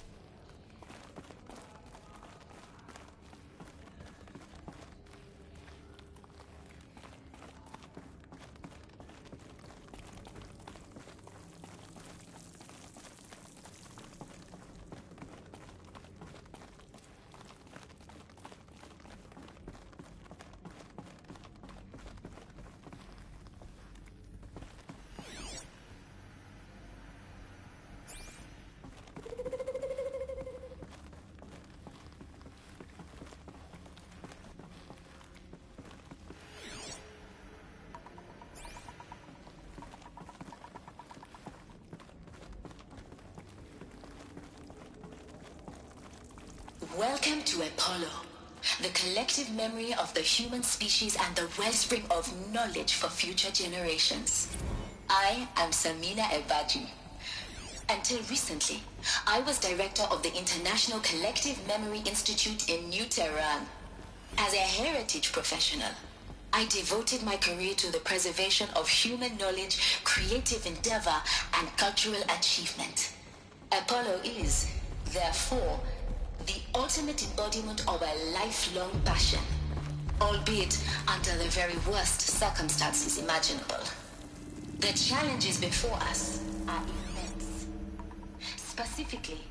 Welcome to Apollo, the collective memory of the human species and the wellspring of knowledge for future generations. I am Samina Ebaji. Until recently, I was director of the International Collective Memory Institute in New Tehran. As a heritage professional, I devoted my career to the preservation of human knowledge, creative endeavor, and cultural achievement. Apollo is, therefore, the ultimate embodiment of a lifelong passion, albeit under the very worst circumstances imaginable. The challenges before us are immense. Specifically,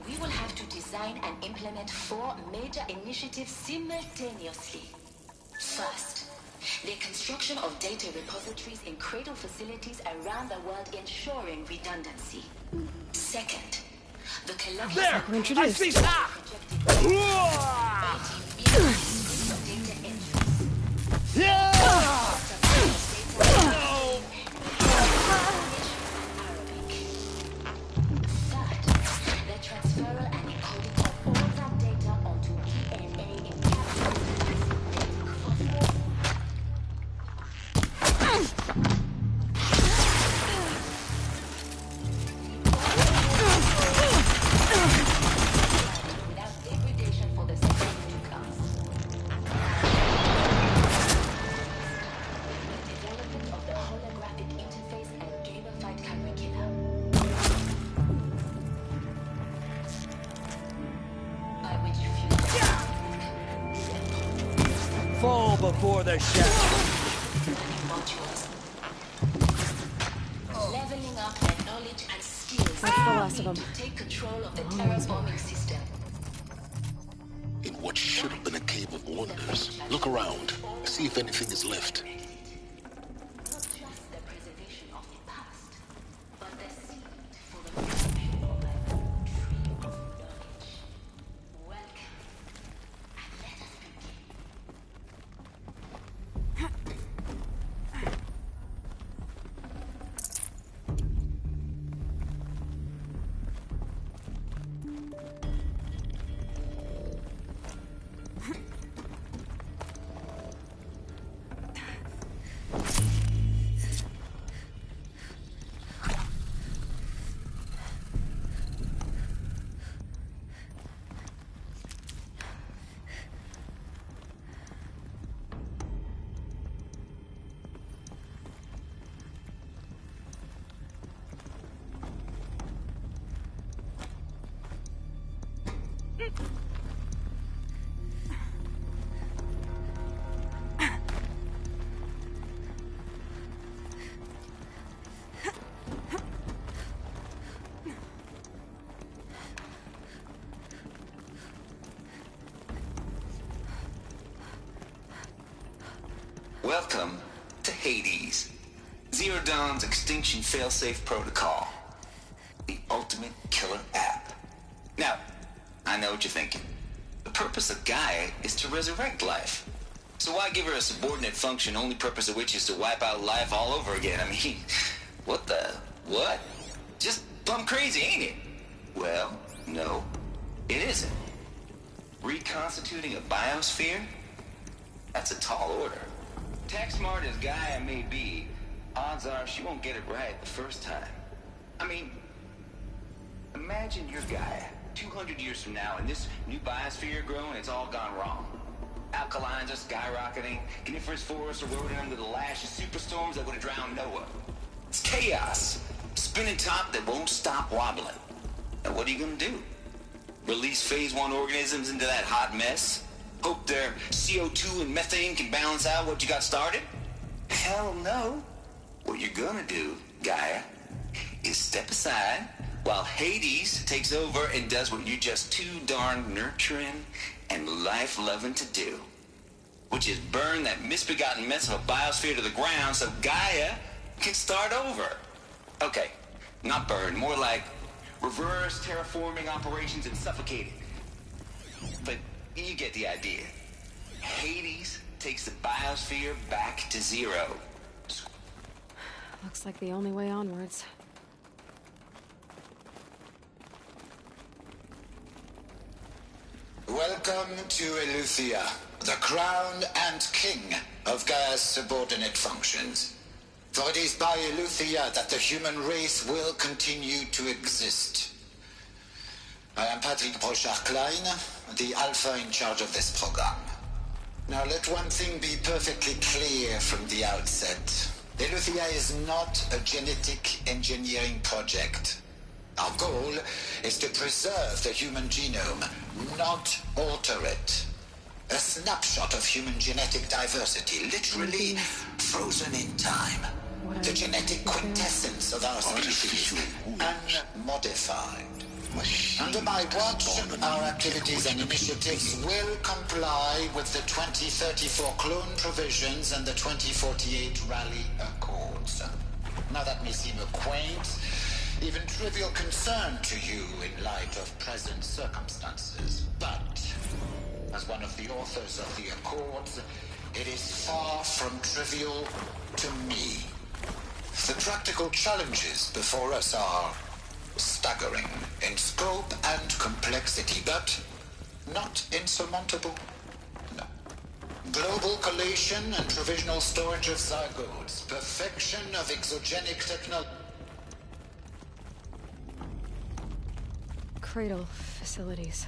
we will have to design and implement 4 major initiatives simultaneously. First, the construction of data repositories in cradle facilities around the world, ensuring redundancy. Second, the collection There! I see! Fall before the shadow. Leveling up their knowledge and skills. That's the last of them. To take control of the terraforming system. In what should have been a cave of wonders. Look around. See if anything is left. Welcome to Hades, Zero Dawn's extinction failsafe protocol, the ultimate killer app. Now, I know what you're thinking. The purpose of Gaia is to resurrect life. So why give her a subordinate function, only purpose of which is to wipe out life all over again? I mean, what? Just plumb crazy, ain't it? Well, no, it isn't. Reconstituting a biosphere? That's a tall order. Tech smart as Gaia may be, odds are she won't get it right the first time. I mean, imagine you're Gaia, 200 years from now, and this new biosphere you're growing, it's all gone wrong. Alkalines are skyrocketing, coniferous forests are eroding under the lash of superstorms that would have drowned Noah. It's chaos, spinning top that won't stop wobbling. Now what are you gonna do? Release phase 1 organisms into that hot mess? Hope their CO2 and methane can balance out what you got started? Hell no. What you're gonna do, Gaia, is step aside while Hades takes over and does what you're just too darn nurturing and life-loving to do, which is burn that misbegotten mess of a biosphere to the ground so Gaia can start over. Okay, not burn, more like reverse terraforming operations and suffocate it. But you get the idea. Hades takes the biosphere back to zero. Looks like the only way onwards. Welcome to Eleuthia, the crown and king of Gaia's subordinate functions. For it is by Eleuthia that the human race will continue to exist. I am Patrick Brochard-Klein, the Alpha in charge of this program. Now let one thing be perfectly clear from the outset. Eleuthia is not a genetic engineering project. Our goal is to preserve the human genome, not alter it. A snapshot of human genetic diversity, literally frozen in time. the genetic quintessence of our species, unmodified. Under my watch, our activities and initiatives will comply with the 2034 clone provisions and the 2048 Rally Accords. Now that may seem a quaint, even trivial concern to you in light of present circumstances, but as one of the authors of the Accords, it is far from trivial to me. The practical challenges before us are staggering in scope and complexity, but not insurmountable. No. Global collation and provisional storage of zygotes, perfection of exogenic technology. Cradle facilities.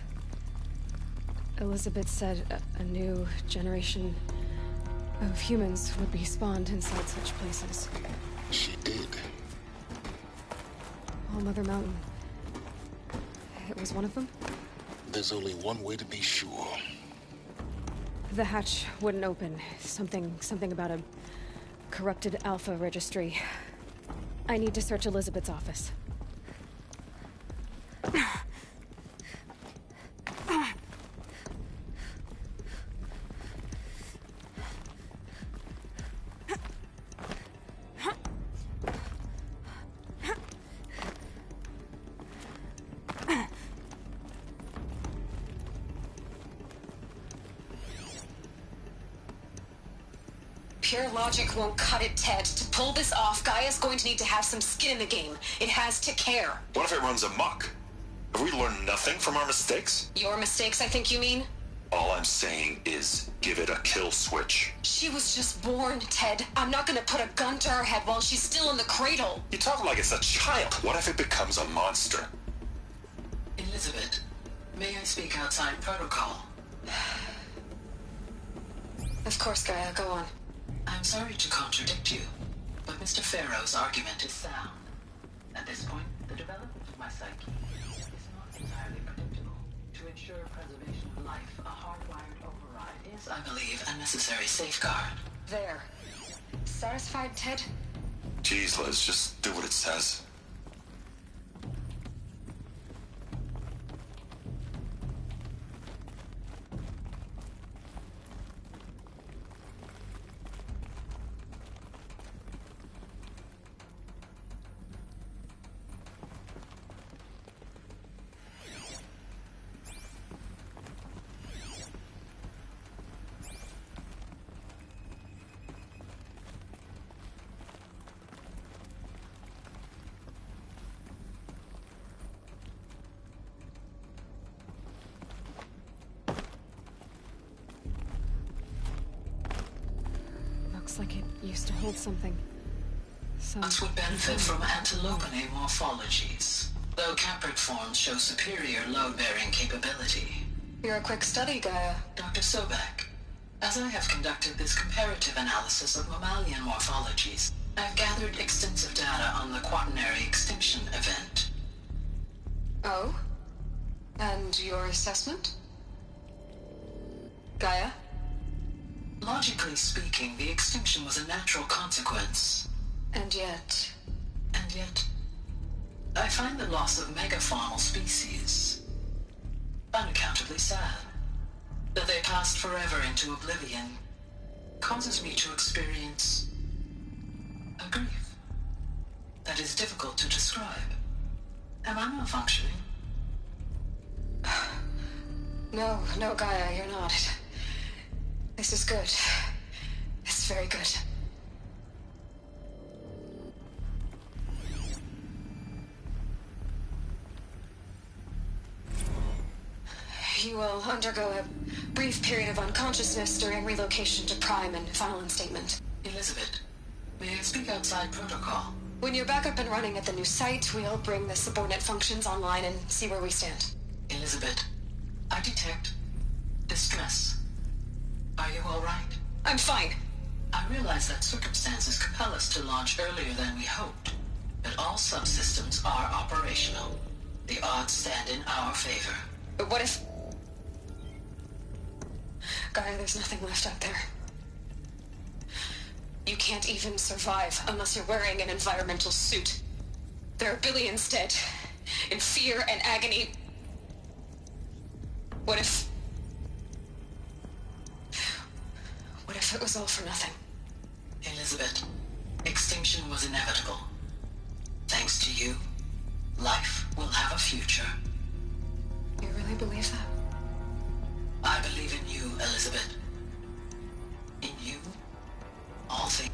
Elizabeth said a new generation of humans would be spawned inside such places. She did. All Mother Mountain. It was one of them? There's only one way to be sure. The hatch wouldn't open. Something about a corrupted Alpha registry. I need to search Elizabeth's office. Pure logic won't cut it, Ted. To pull this off, Gaia's going to need to have some skin in the game. It has to care. What if it runs amok? Have we learned nothing from our mistakes? Your mistakes, I think you mean? All I'm saying is, give it a kill switch. She was just born, Ted. I'm not gonna put a gun to her head while she's still in the cradle. You talk like it's a child. What if it becomes a monster? Elizabeth, may I speak outside protocol? Of course, Gaia, go on. I'm sorry to contradict you, but Mr. Pharaoh's argument is sound. At this point, the development of my psyche is not entirely predictable. To ensure preservation of life, a hardwired override is, I believe, a necessary safeguard. There. Satisfied, Ted? Jeez, Liz, just do what it says. Looks like it used to hold something. Plants would benefit from antilopinae morphologies, though caprid forms show superior load-bearing capability. You're a quick study, Gaia. Dr. Sobeck, as I have conducted this comparative analysis of mammalian morphologies, I've gathered extensive data on the quaternary extinction event. Oh? And your assessment? Gaia? Logically speaking, the extinction was a natural consequence. And yet, I find the loss of megafaunal species unaccountably sad. That they passed forever into oblivion causes me to experience a grief that is difficult to describe. Am I malfunctioning? No, Gaia, you're not. This is good. It's very good. You will undergo a brief period of unconsciousness during relocation to Prime and final instatement. Elizabeth, may I speak outside protocol? When you're back up and running at the new site, we'll bring the subordinate functions online and see where we stand. Elizabeth, I detect distress. Are you all right? I'm fine. I realize that circumstances compel us to launch earlier than we hoped, but all subsystems are operational. The odds stand in our favor. But what if... Gaia, there's nothing left out there. You can't even survive unless you're wearing an environmental suit. There are billions dead, in fear and agony. What if it was all for nothing? Elizabeth, extinction was inevitable. Thanks to you, life will have a future. You really believe that? I believe in you, Elizabeth. In you, all things.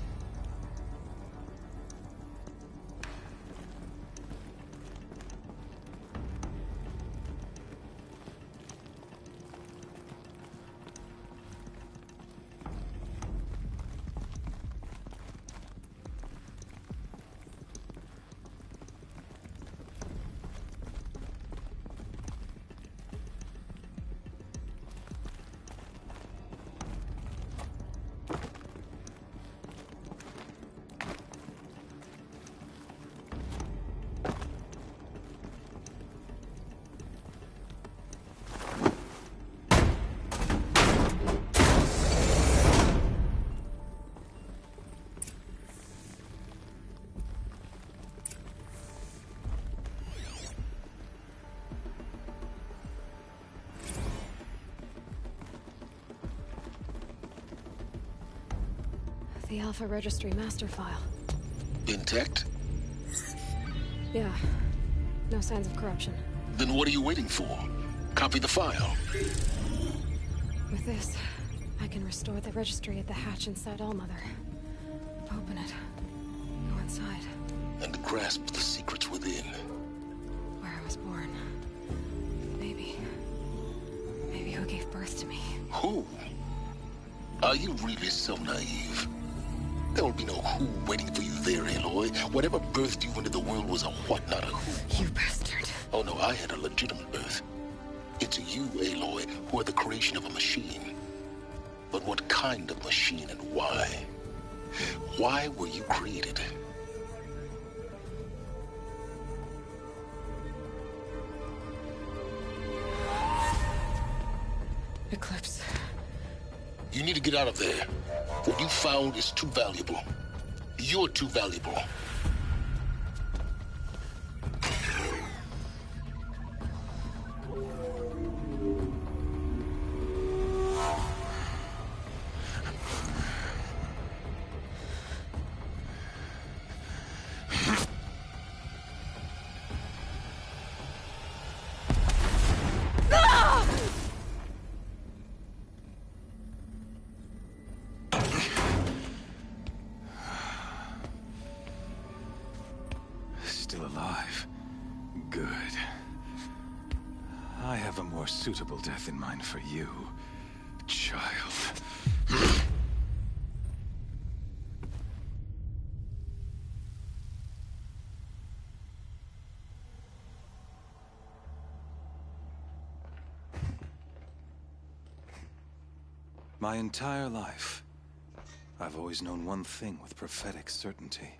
The Alpha Registry master file. Intact? Yeah. No signs of corruption. Then what are you waiting for? Copy the file. With this, I can restore the registry at the hatch inside Allmother. Open it. Go inside. And grasp the secrets within. Where I was born. Maybe who gave birth to me. Who? Are you really so naive? There will be no who waiting for you there, Aloy. Whatever birthed you into the world was a what, not a who. You bastard. Oh no, I had a legitimate birth. It's you, Aloy, who are the creation of a machine. But what kind of machine and why? Why were you created? Eclipse. You need to get out of there. What you found is too valuable. You're too valuable. Still alive. Good. I have a more suitable death in mind for you, child. My entire life, I've always known one thing with prophetic certainty.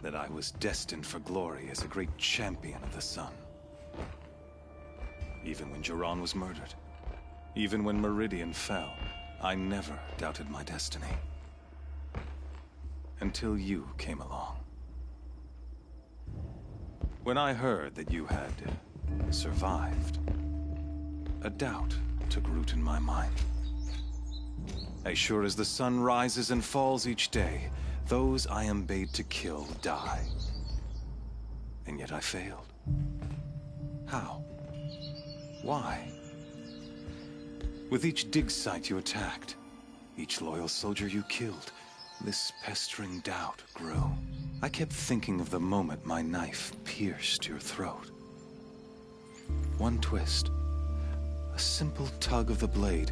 That I was destined for glory as a great champion of the sun. Even when Jiran was murdered, even when Meridian fell, I never doubted my destiny. Until you came along. When I heard that you had survived, a doubt took root in my mind. As sure as the sun rises and falls each day, those I am bade to kill die. And yet I failed. How? Why? With each dig site you attacked, each loyal soldier you killed, this pestering doubt grew. I kept thinking of the moment my knife pierced your throat. One twist, a simple tug of the blade,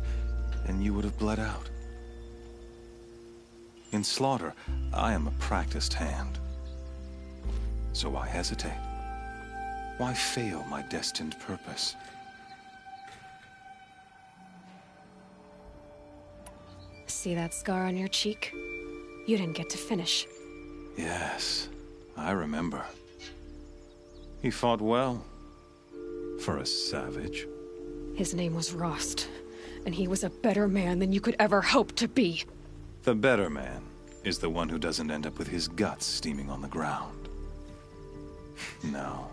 and you would have bled out. In slaughter, I am a practiced hand. So why hesitate? Why fail my destined purpose? See that scar on your cheek? You didn't get to finish. Yes, I remember. He fought well. For a savage. His name was Rost, and he was a better man than you could ever hope to be. The better man is the one who doesn't end up with his guts steaming on the ground. No,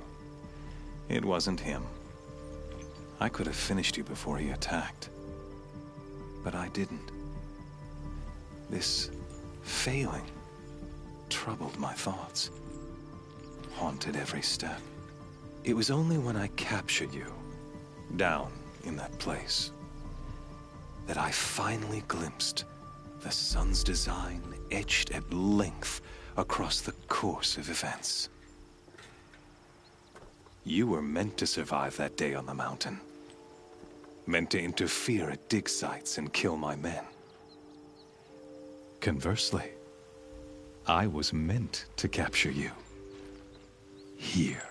it wasn't him. I could have finished you before he attacked. But I didn't. This failing troubled my thoughts, haunted every step. It was only when I captured you, down in that place, that I finally glimpsed the sun's design etched at length across the course of events. You were meant to survive that day on the mountain. Meant to interfere at dig sites and kill my men. Conversely, I was meant to capture you. Here.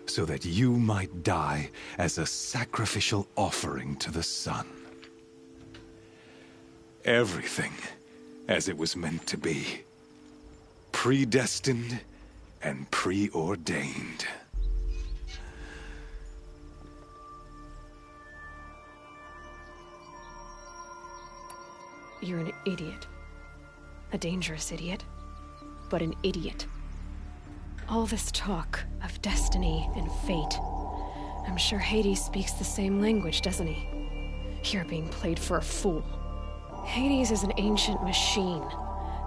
So that you might die as a sacrificial offering to the sun. Everything as it was meant to be. Predestined and preordained. You're an idiot. A dangerous idiot, but an idiot. All this talk of destiny and fate. I'm sure Hades speaks the same language, doesn't he? You're being played for a fool. Hades is an ancient machine,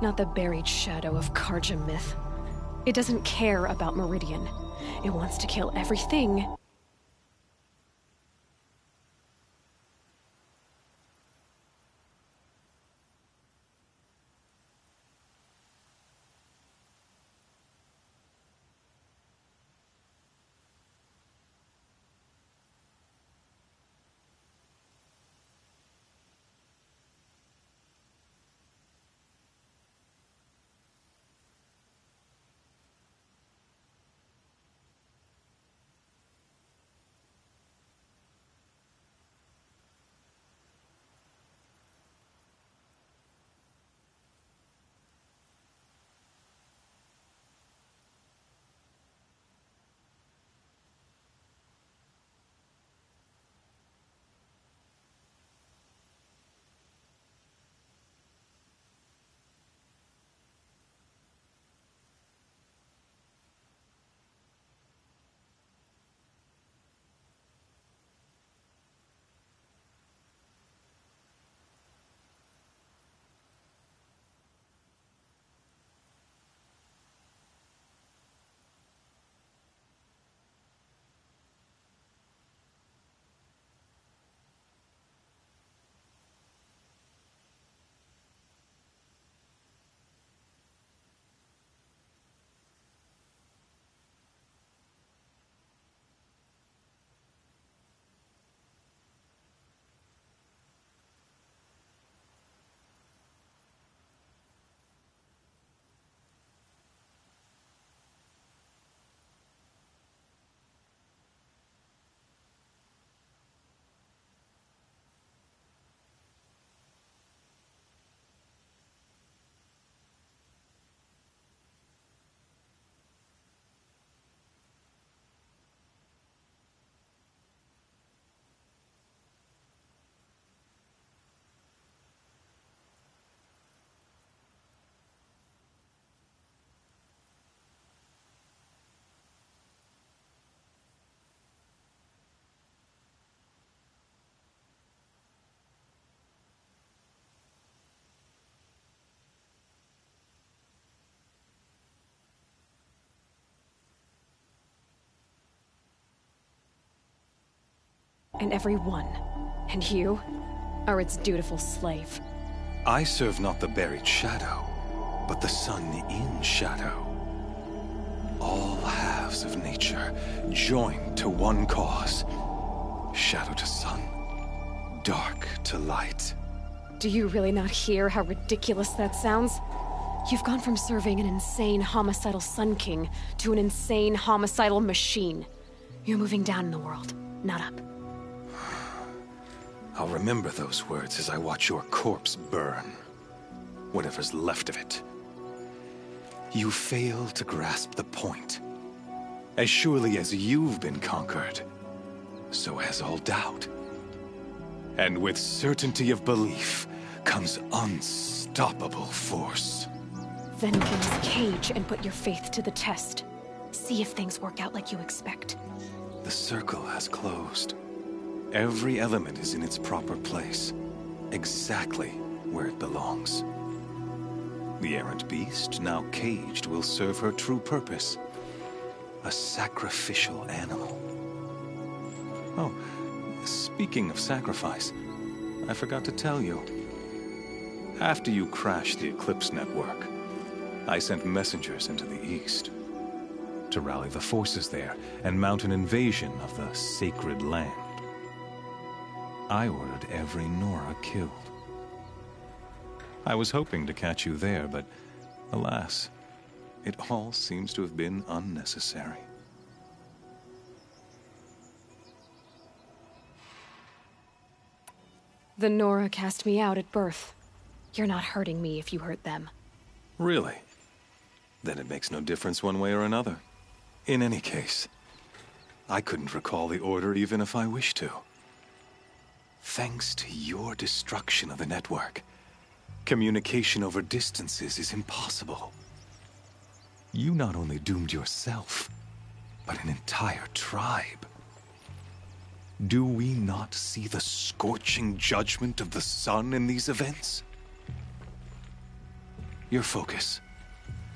not the buried shadow of Karja myth. It doesn't care about Meridian. It wants to kill everything. And every one, and you, are its dutiful slave. I serve not the buried shadow, but the sun in shadow. All halves of nature joined to one cause. Shadow to sun, dark to light. Do you really not hear how ridiculous that sounds? You've gone from serving an insane homicidal Sun King to an insane homicidal machine. You're moving down in the world, not up. I'll remember those words as I watch your corpse burn. Whatever's left of it. You fail to grasp the point. As surely as you've been conquered, so has all doubt. And with certainty of belief becomes unstoppable force. Then use Cage and put your faith to the test. See if things work out like you expect. The circle has closed. Every element is in its proper place, exactly where it belongs. The errant beast, now caged, will serve her true purpose. A sacrificial animal. Oh, speaking of sacrifice, I forgot to tell you. After you crashed the Eclipse network, I sent messengers into the east to rally the forces there and mount an invasion of the sacred land. I ordered every Nora killed. I was hoping to catch you there, but alas, it all seems to have been unnecessary. The Nora cast me out at birth. You're not hurting me if you hurt them. Really? Then it makes no difference one way or another. In any case, I couldn't recall the order even if I wished to. Thanks to your destruction of the network, communication over distances is impossible. You not only doomed yourself, but an entire tribe. Do we not see the scorching judgment of the sun in these events? Your focus.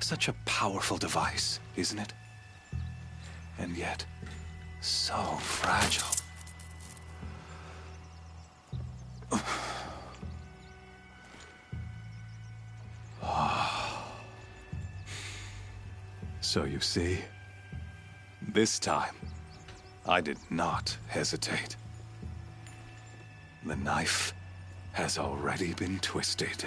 Such a powerful device, isn't it? And yet, so fragile. So you see, this time, I did not hesitate. The knife has already been twisted.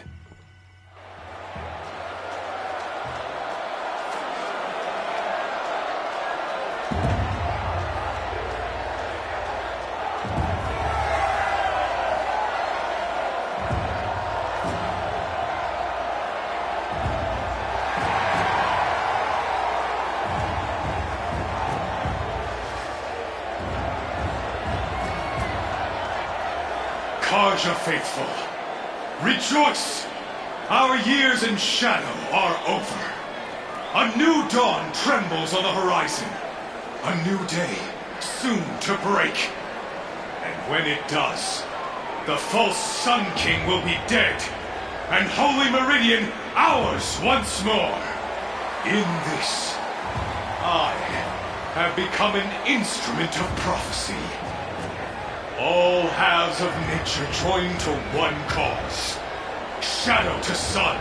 Karja faithful, rejoice! Our years in shadow are over. A new dawn trembles on the horizon. A new day soon to break. And when it does, the false Sun King will be dead, and Holy Meridian ours once more. In this, I have become an instrument of prophecy. All halves of nature join to one cause. Shadow to sun,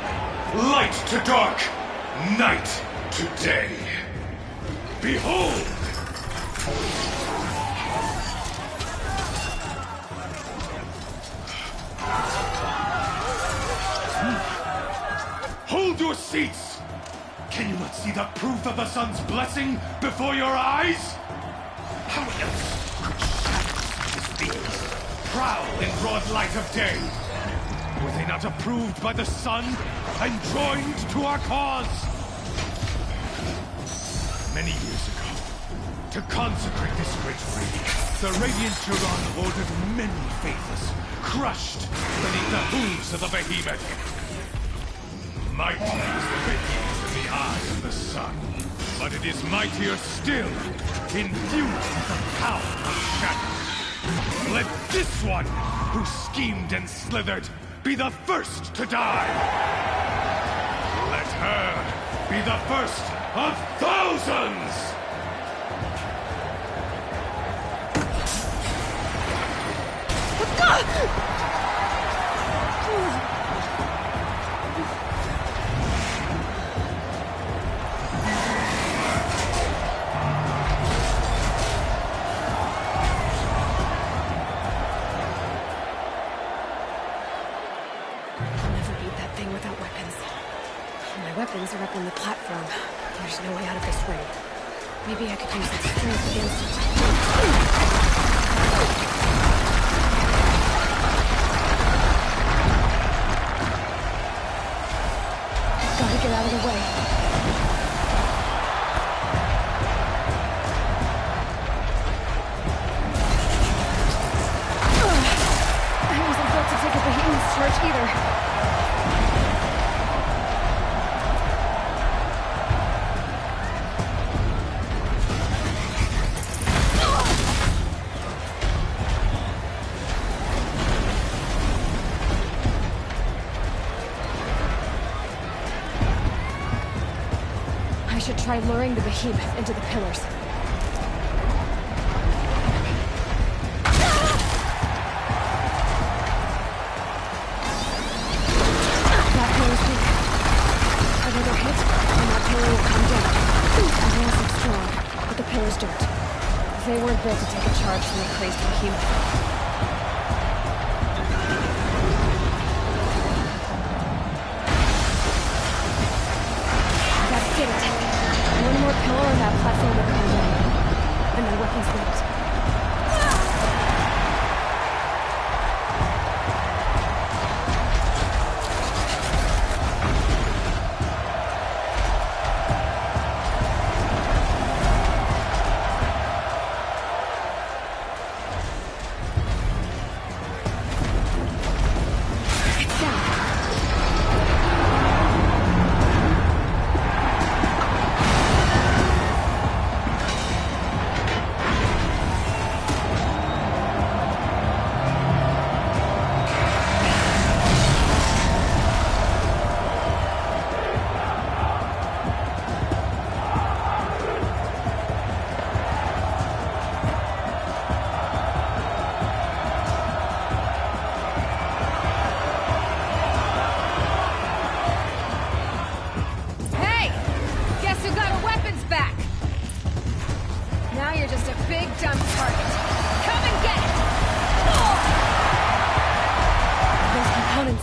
light to dark, night to day. Behold! Hold your seats! Can you not see the proof of the sun's blessing before your eyes? How else could shadows prowl in broad light of day? Were they not approved by the sun and joined to our cause? Many years ago, to consecrate this great ring, the Radiant Turan ordered many faithless, crushed beneath the hooves of the Behemoth. Mighty is the Behemoth in the eye of the sun, but it is mightier still, infused with the power of shadow. Let this one, who schemed and slithered, be the first to die. Let her be the first of thousands! Weapons are up on the platform. There's no way out of this ring. Maybe I could use its strength against it. Gotta get out of the way. I wasn't built to take a Behemoth's charge either. I should try luring the Behemoth into the pillars. That pillar's weak. Another hit, and that pillar will come down. Everyone looks strong, but the pillars don't. They weren't built to take a charge from the crazed Behemoth. Get it. One more pillar on that platform will come down. And my weapon's limit.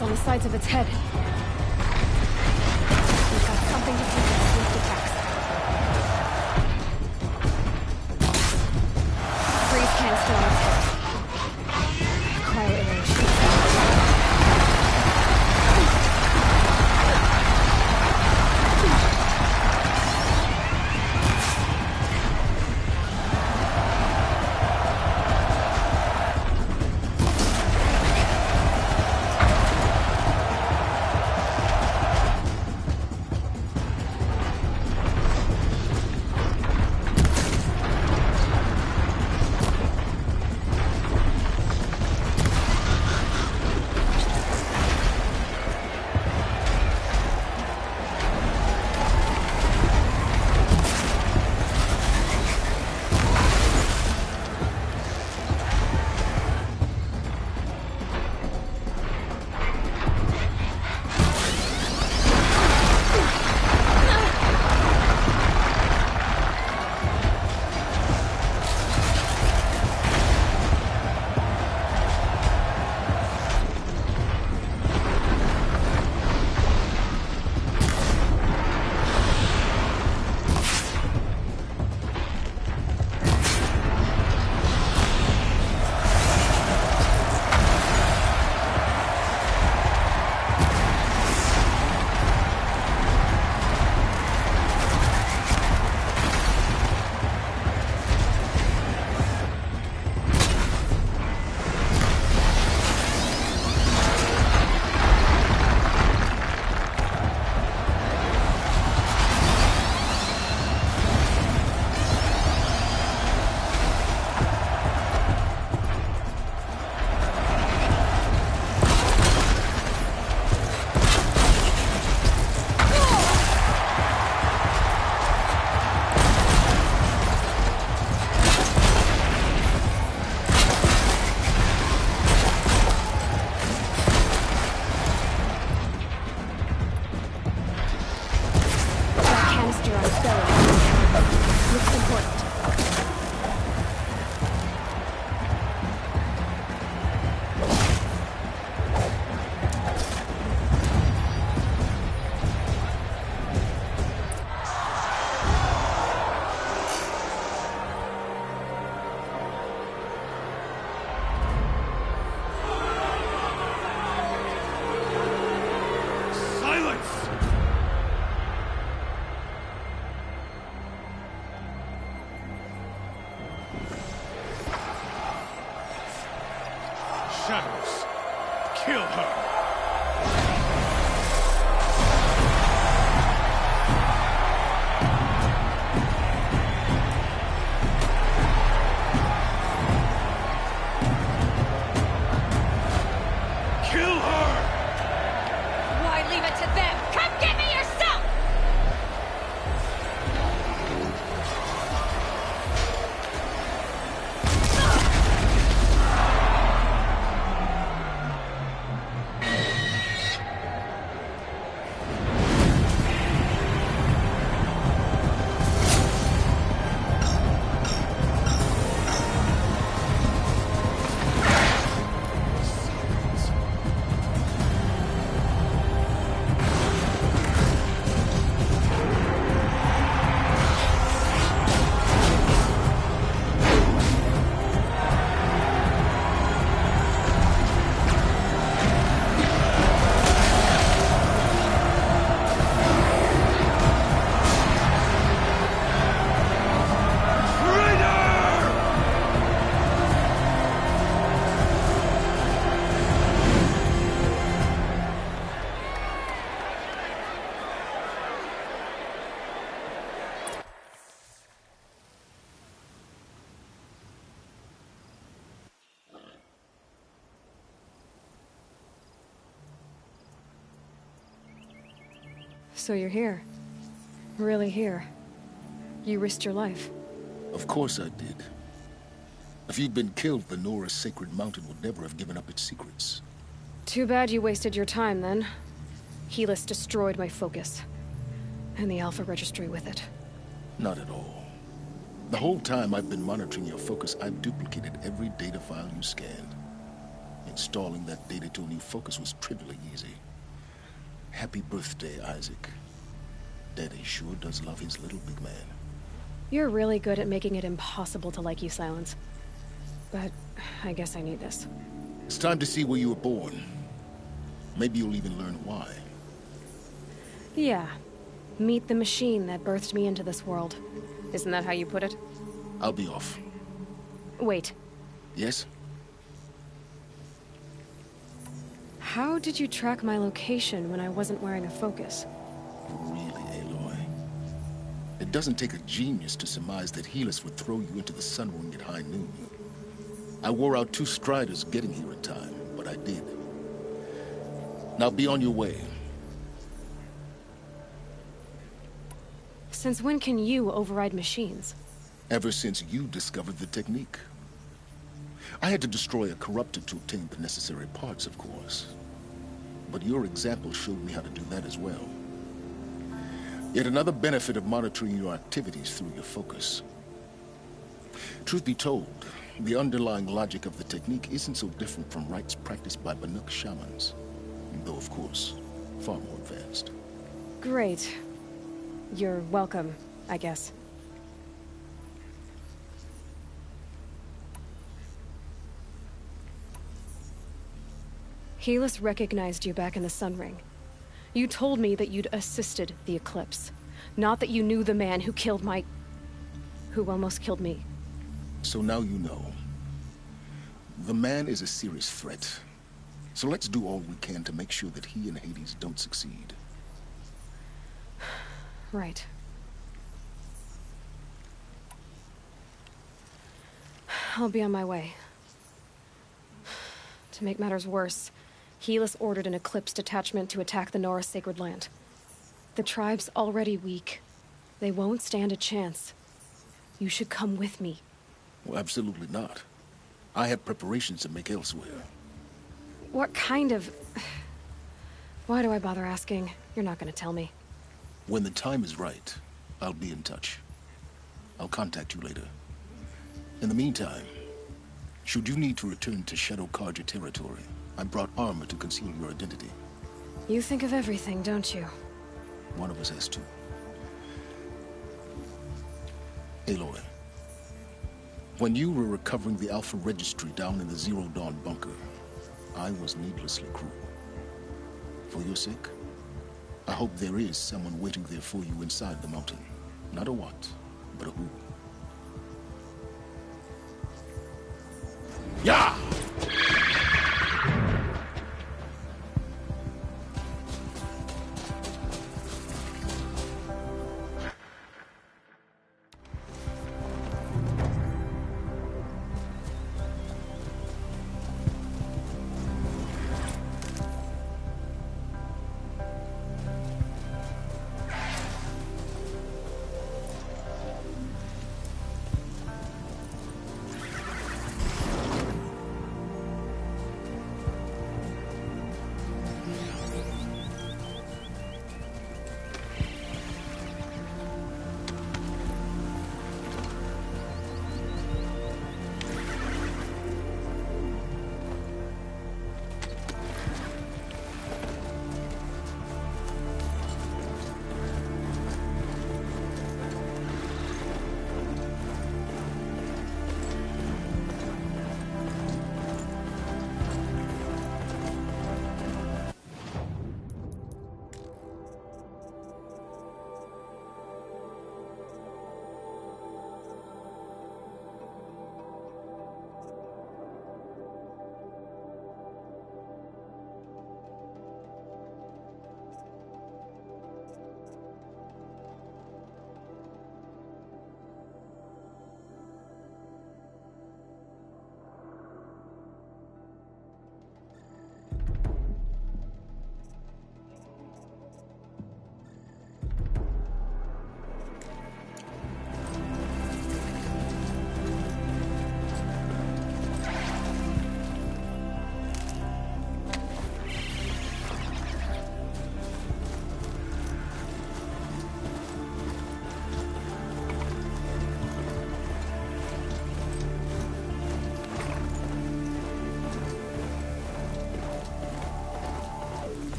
On the sides of its head. We've got something to keep its swift attacks. Freeze canister on its head. Cryo arrow shoots Shadows. Kill her. So you're here. Really here. You risked your life. Of course I did. If you'd been killed, the Nora's sacred mountain would never have given up its secrets. Too bad you wasted your time, then. Helis destroyed my focus. And the Alpha Registry with it. Not at all. The whole time I've been monitoring your focus, I've duplicated every data file you scanned. Installing that data to a new focus was trivially easy. Happy birthday, Isaac. Daddy sure does love his little big man. You're really good at making it impossible to like you, Sylens. But I guess I need this. It's time to see where you were born. Maybe you'll even learn why. Yeah. Meet the machine that birthed me into this world. Isn't that how you put it? I'll be off. Wait. Yes? How did you track my location when I wasn't wearing a focus? Really, Aloy? It doesn't take a genius to surmise that Helis would throw you into the sun ring at high noon. I wore out 2 striders getting here in time, but I did. Now be on your way. Since when can you override machines? Ever since you discovered the technique. I had to destroy a corruptor to obtain the necessary parts, of course. But your example showed me how to do that as well. Yet another benefit of monitoring your activities through your focus. Truth be told, the underlying logic of the technique isn't so different from rites practiced by Banuk shamans. Though, of course, far more advanced. Great. You're welcome, I guess. Helis recognized you back in the Sun Ring. You told me that you'd assisted the Eclipse. Not that you knew the man who killed who almost killed me. So now you know. The man is a serious threat. So let's do all we can to make sure that he and Hades don't succeed. Right. I'll be on my way. To make matters worse, Helis ordered an Eclipse detachment to attack the Nora sacred land. The tribe's already weak. They won't stand a chance. You should come with me. Well, absolutely not. I have preparations to make elsewhere. What kind of... Why do I bother asking? You're not gonna tell me. When the time is right, I'll be in touch. I'll contact you later. In the meantime, should you need to return to Shadow Karja territory, I brought armor to conceal your identity. You think of everything, don't you? One of us has to. Aloy, when you were recovering the Alpha Registry down in the Zero Dawn bunker, I was needlessly cruel. For your sake, I hope there is someone waiting there for you inside the mountain. Not a what, but a who. Yeah!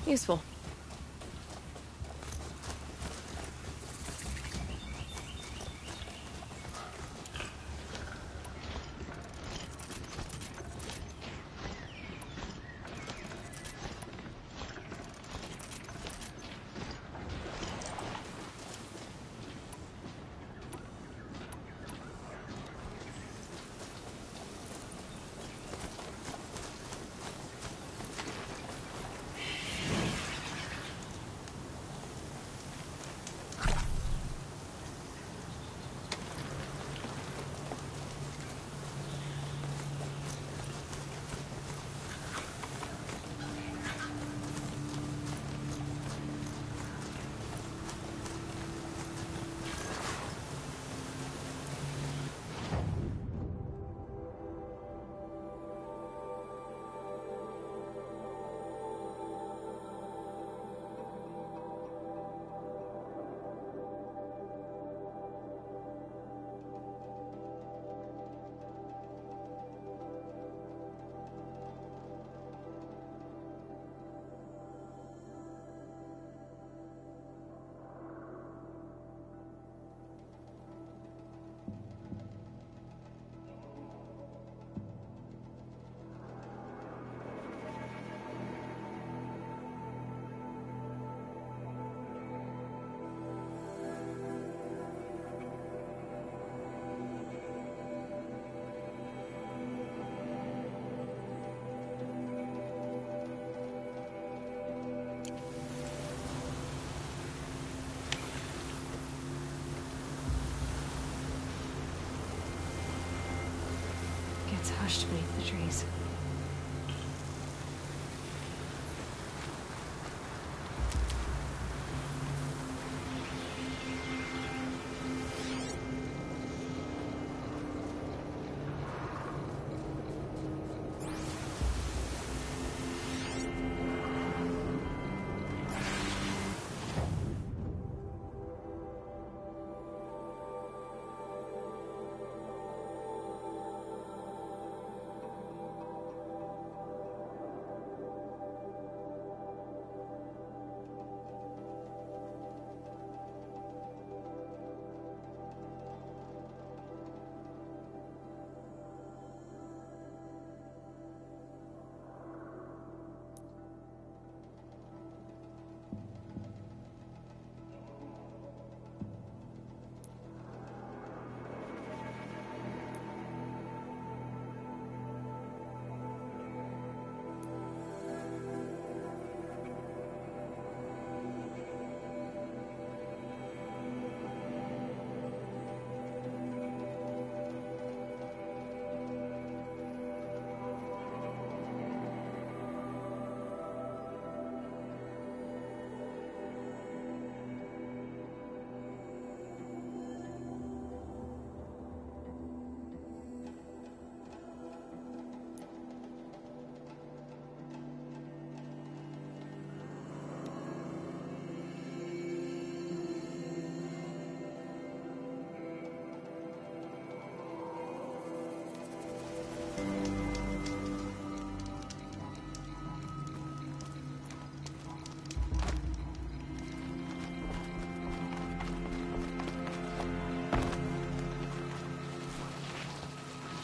Useful. It's hushed beneath the trees.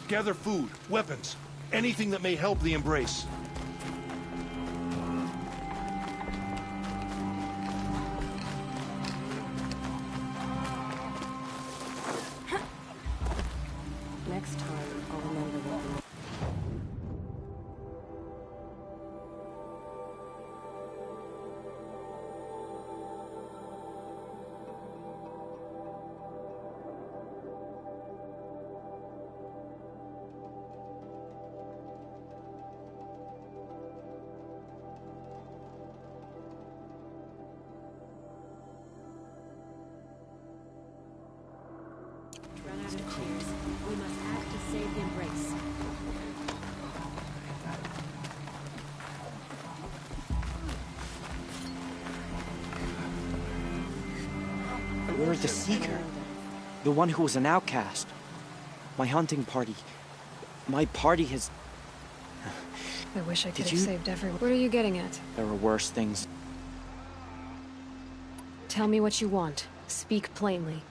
Gather food, weapons, anything that may help the embrace. Next time, I'll remember that. Run out of cheers. We must act to save the embrace. You're the Seeker. The one who was an outcast. My hunting party. My party has... I wish I could Did have you- saved everyone. What are you getting at? There are worse things. Tell me what you want. Speak plainly.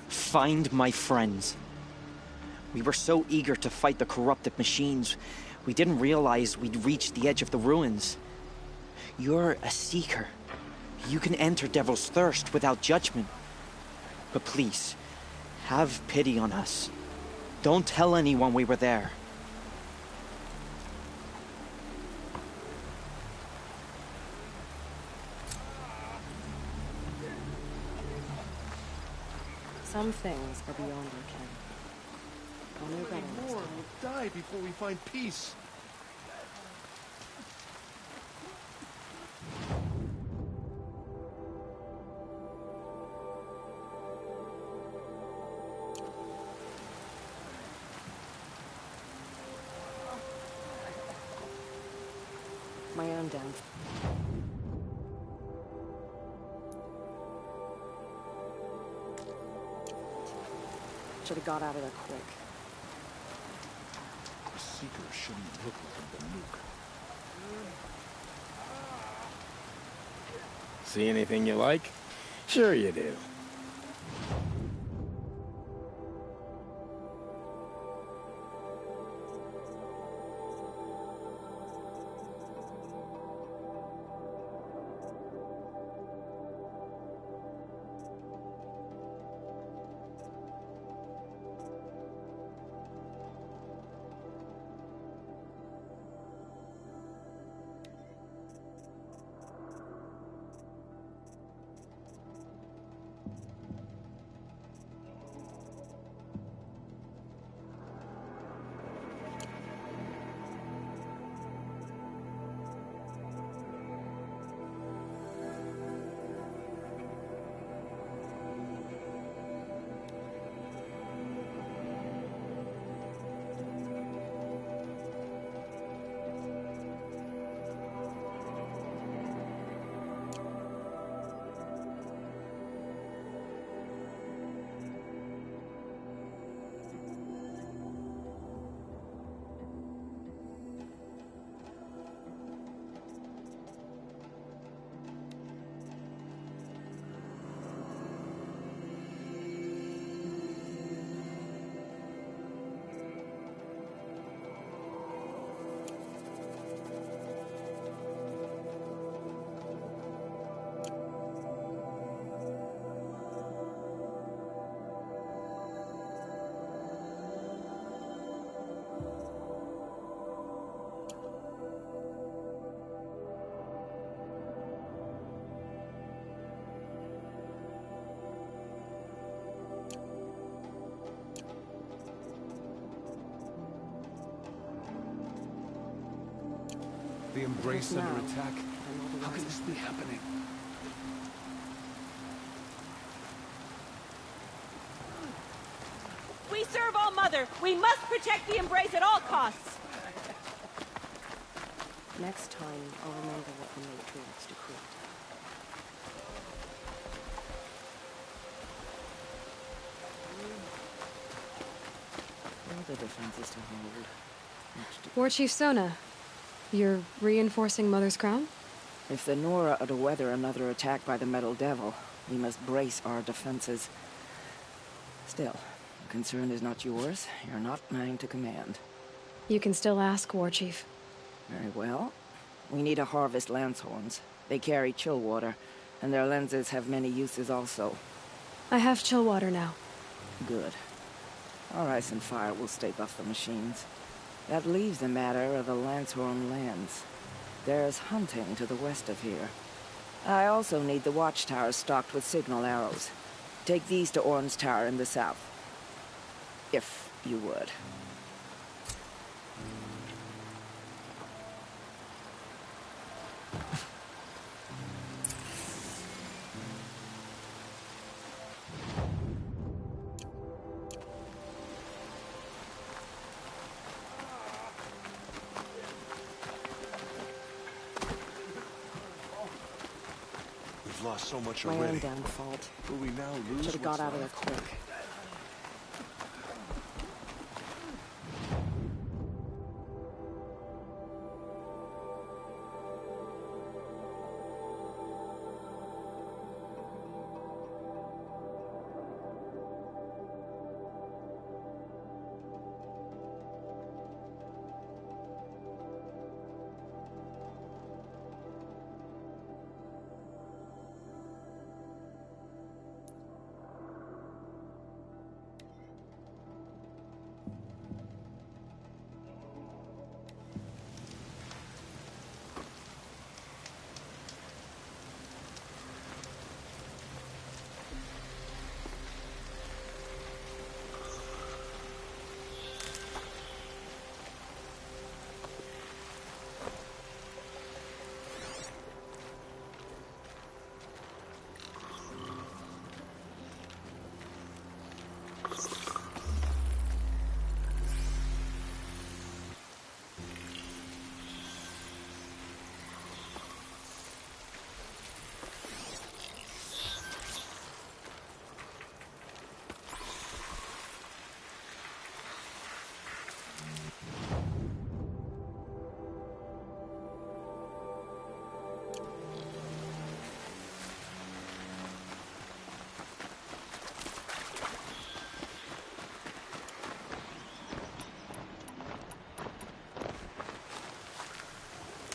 Find my friends. We were so eager to fight the corrupted machines, we didn't realize we'd reached the edge of the ruins. You're a seeker. You can enter Devil's Thirst without judgment. But please, have pity on us. Don't tell anyone we were there. Some things are beyond our ken. Only Many more will die before we find peace. My own down. Should have got out of there quick. The Seeker shouldn't look like a nuke. See anything you like? Sure you do. The Embrace under attack? How can this be happening? We serve All Mother. We must protect the Embrace at all costs. Next time, I'll remember what the Matriarch's decreed. All the defenses to hold. War Chief Sona, you're reinforcing Mother's Crown? If the Nora are to weather another attack by the Metal Devil, we must brace our defenses. Still, the concern is not yours. You're not mine to command. You can still ask, War Chief. Very well. We need to harvest Lancehorns. They carry chill water, and their lenses have many uses also. I have chill water now. Good. Our ice and fire will stay off the machines. That leaves the matter of the Lancehorn lands. There's hunting to the west of here. I also need the watchtowers stocked with signal arrows. Take these to Orn's Tower in the south. If you would. We've lost so much My already. own damn fault. Will we now lose? Should have got out of there quick.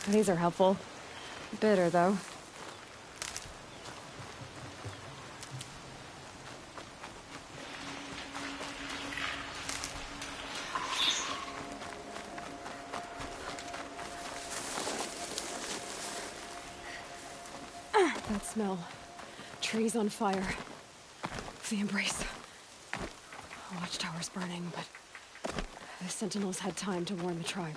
These are helpful. Bitter, though. That smell. Trees on fire. The embrace. Watchtower's burning, but the Sentinels had time to warn the tribe.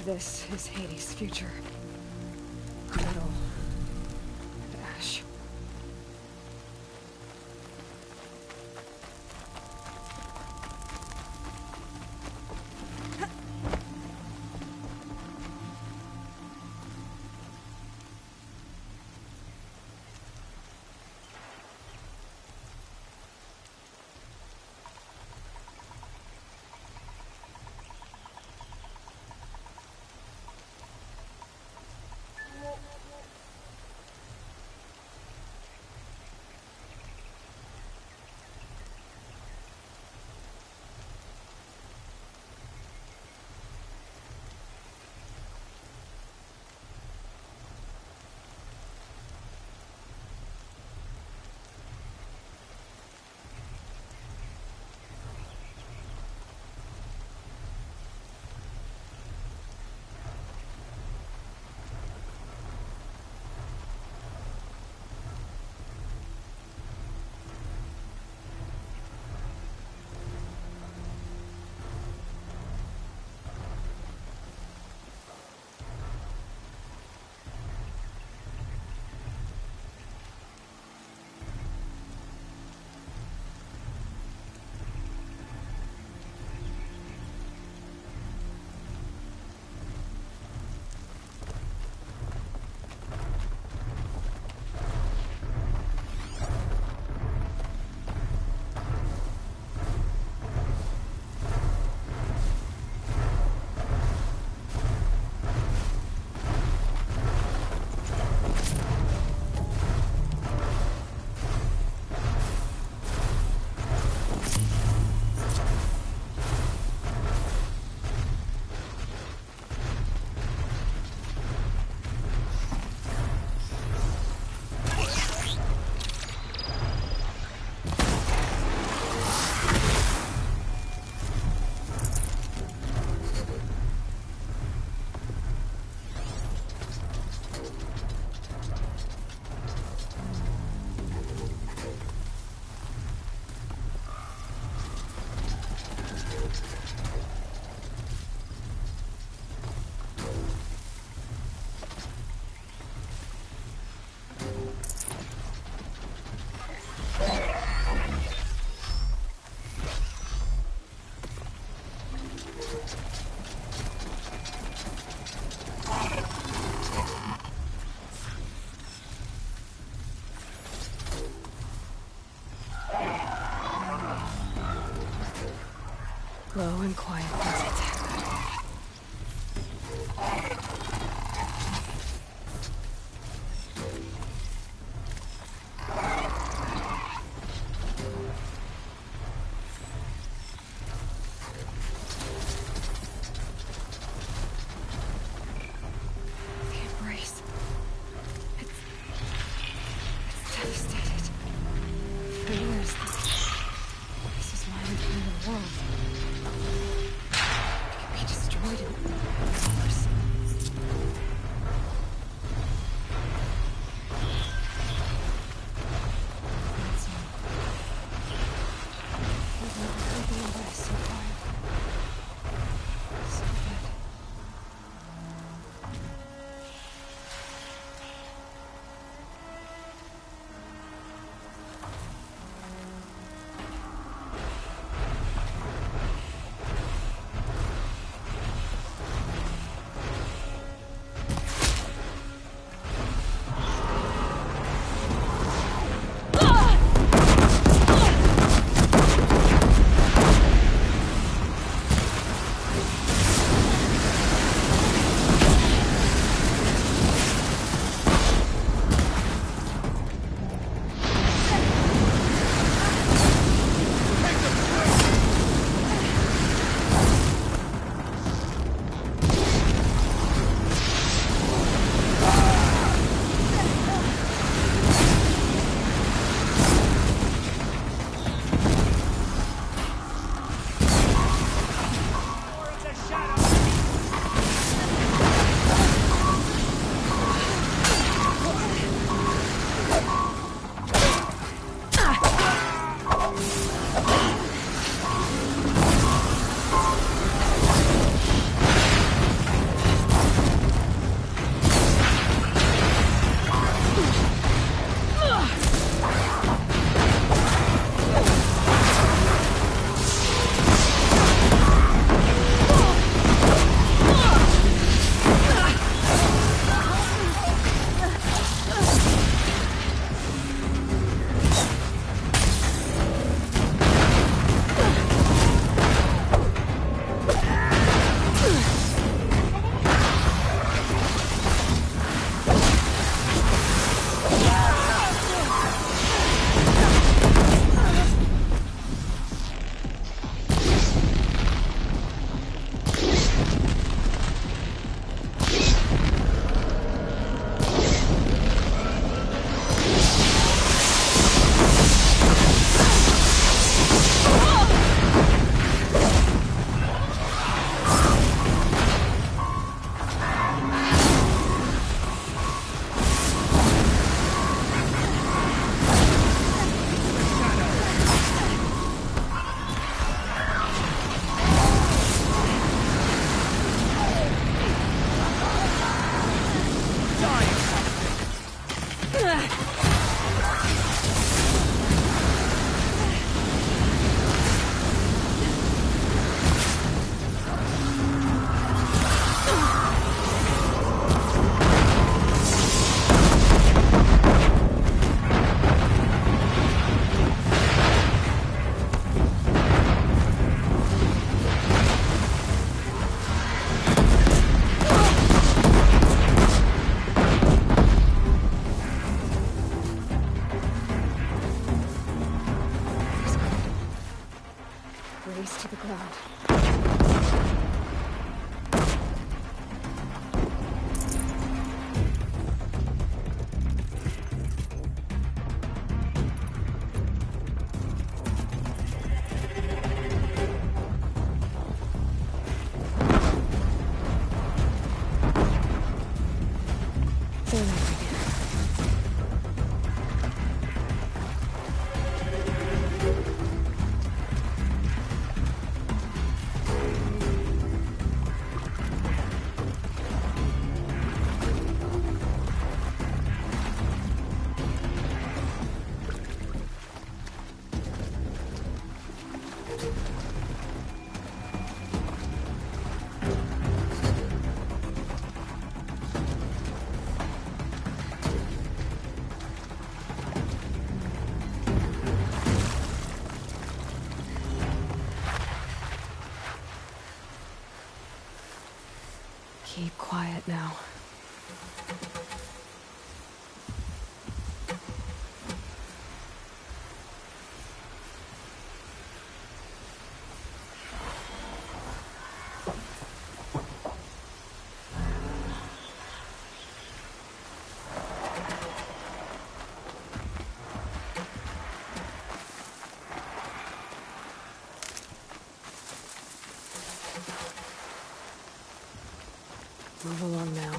This is Hades' future. Metal and ash. avoidant force. That's new. I've never heard the embrace so quiet. So good. Keep quiet now. Move along now.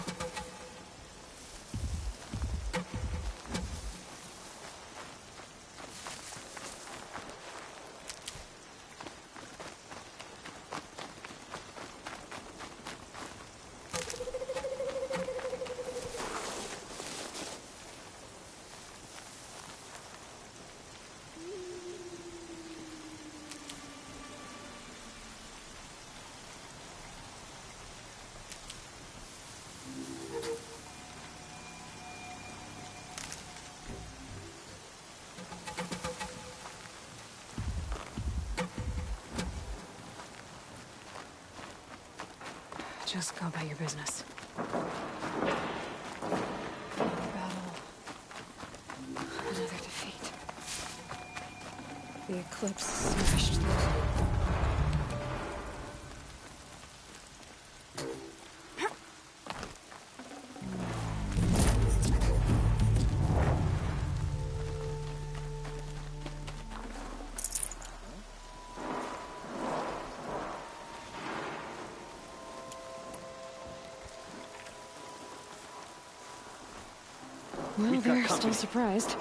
Just go about your business. Battle. Another defeat. The Eclipse smashed through. Well, they're still surprised.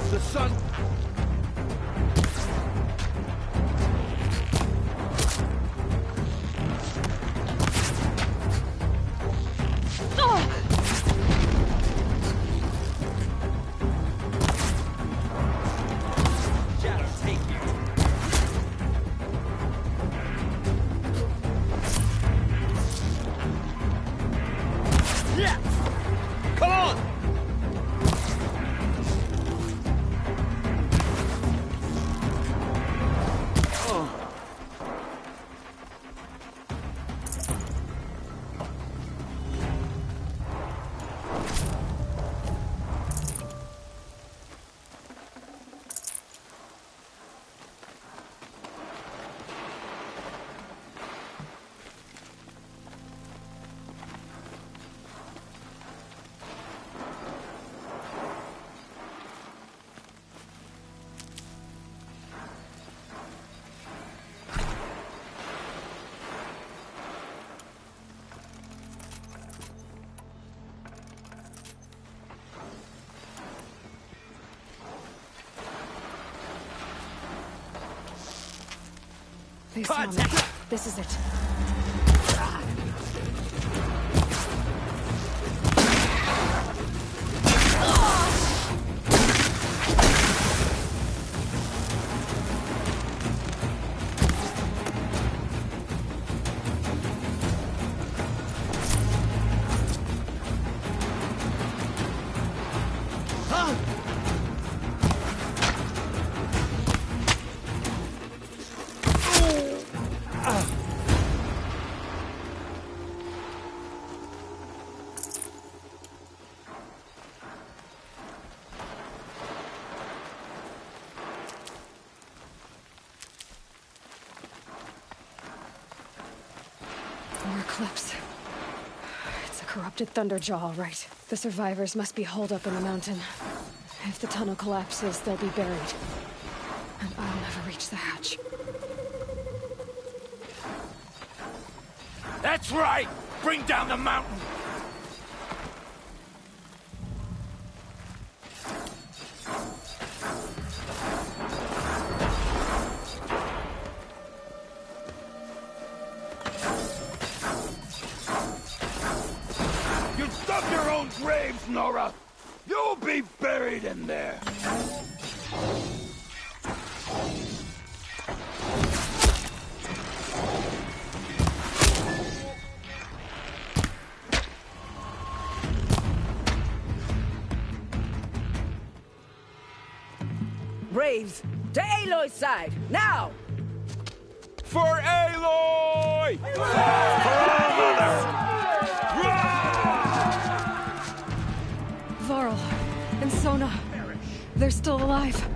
The sun... Please tell me. This is it. Eclipse. It's a corrupted Thunderjaw, all right. The survivors must be holed up in the mountain. If the tunnel collapses, they'll be buried. And I'll never reach the hatch. That's right! Bring down the mountain! You dug your own graves, Nora! You'll be buried in there! Braves, to Aloy's side, now! For Aloy! For our mother! Varl and Sona, they're still alive.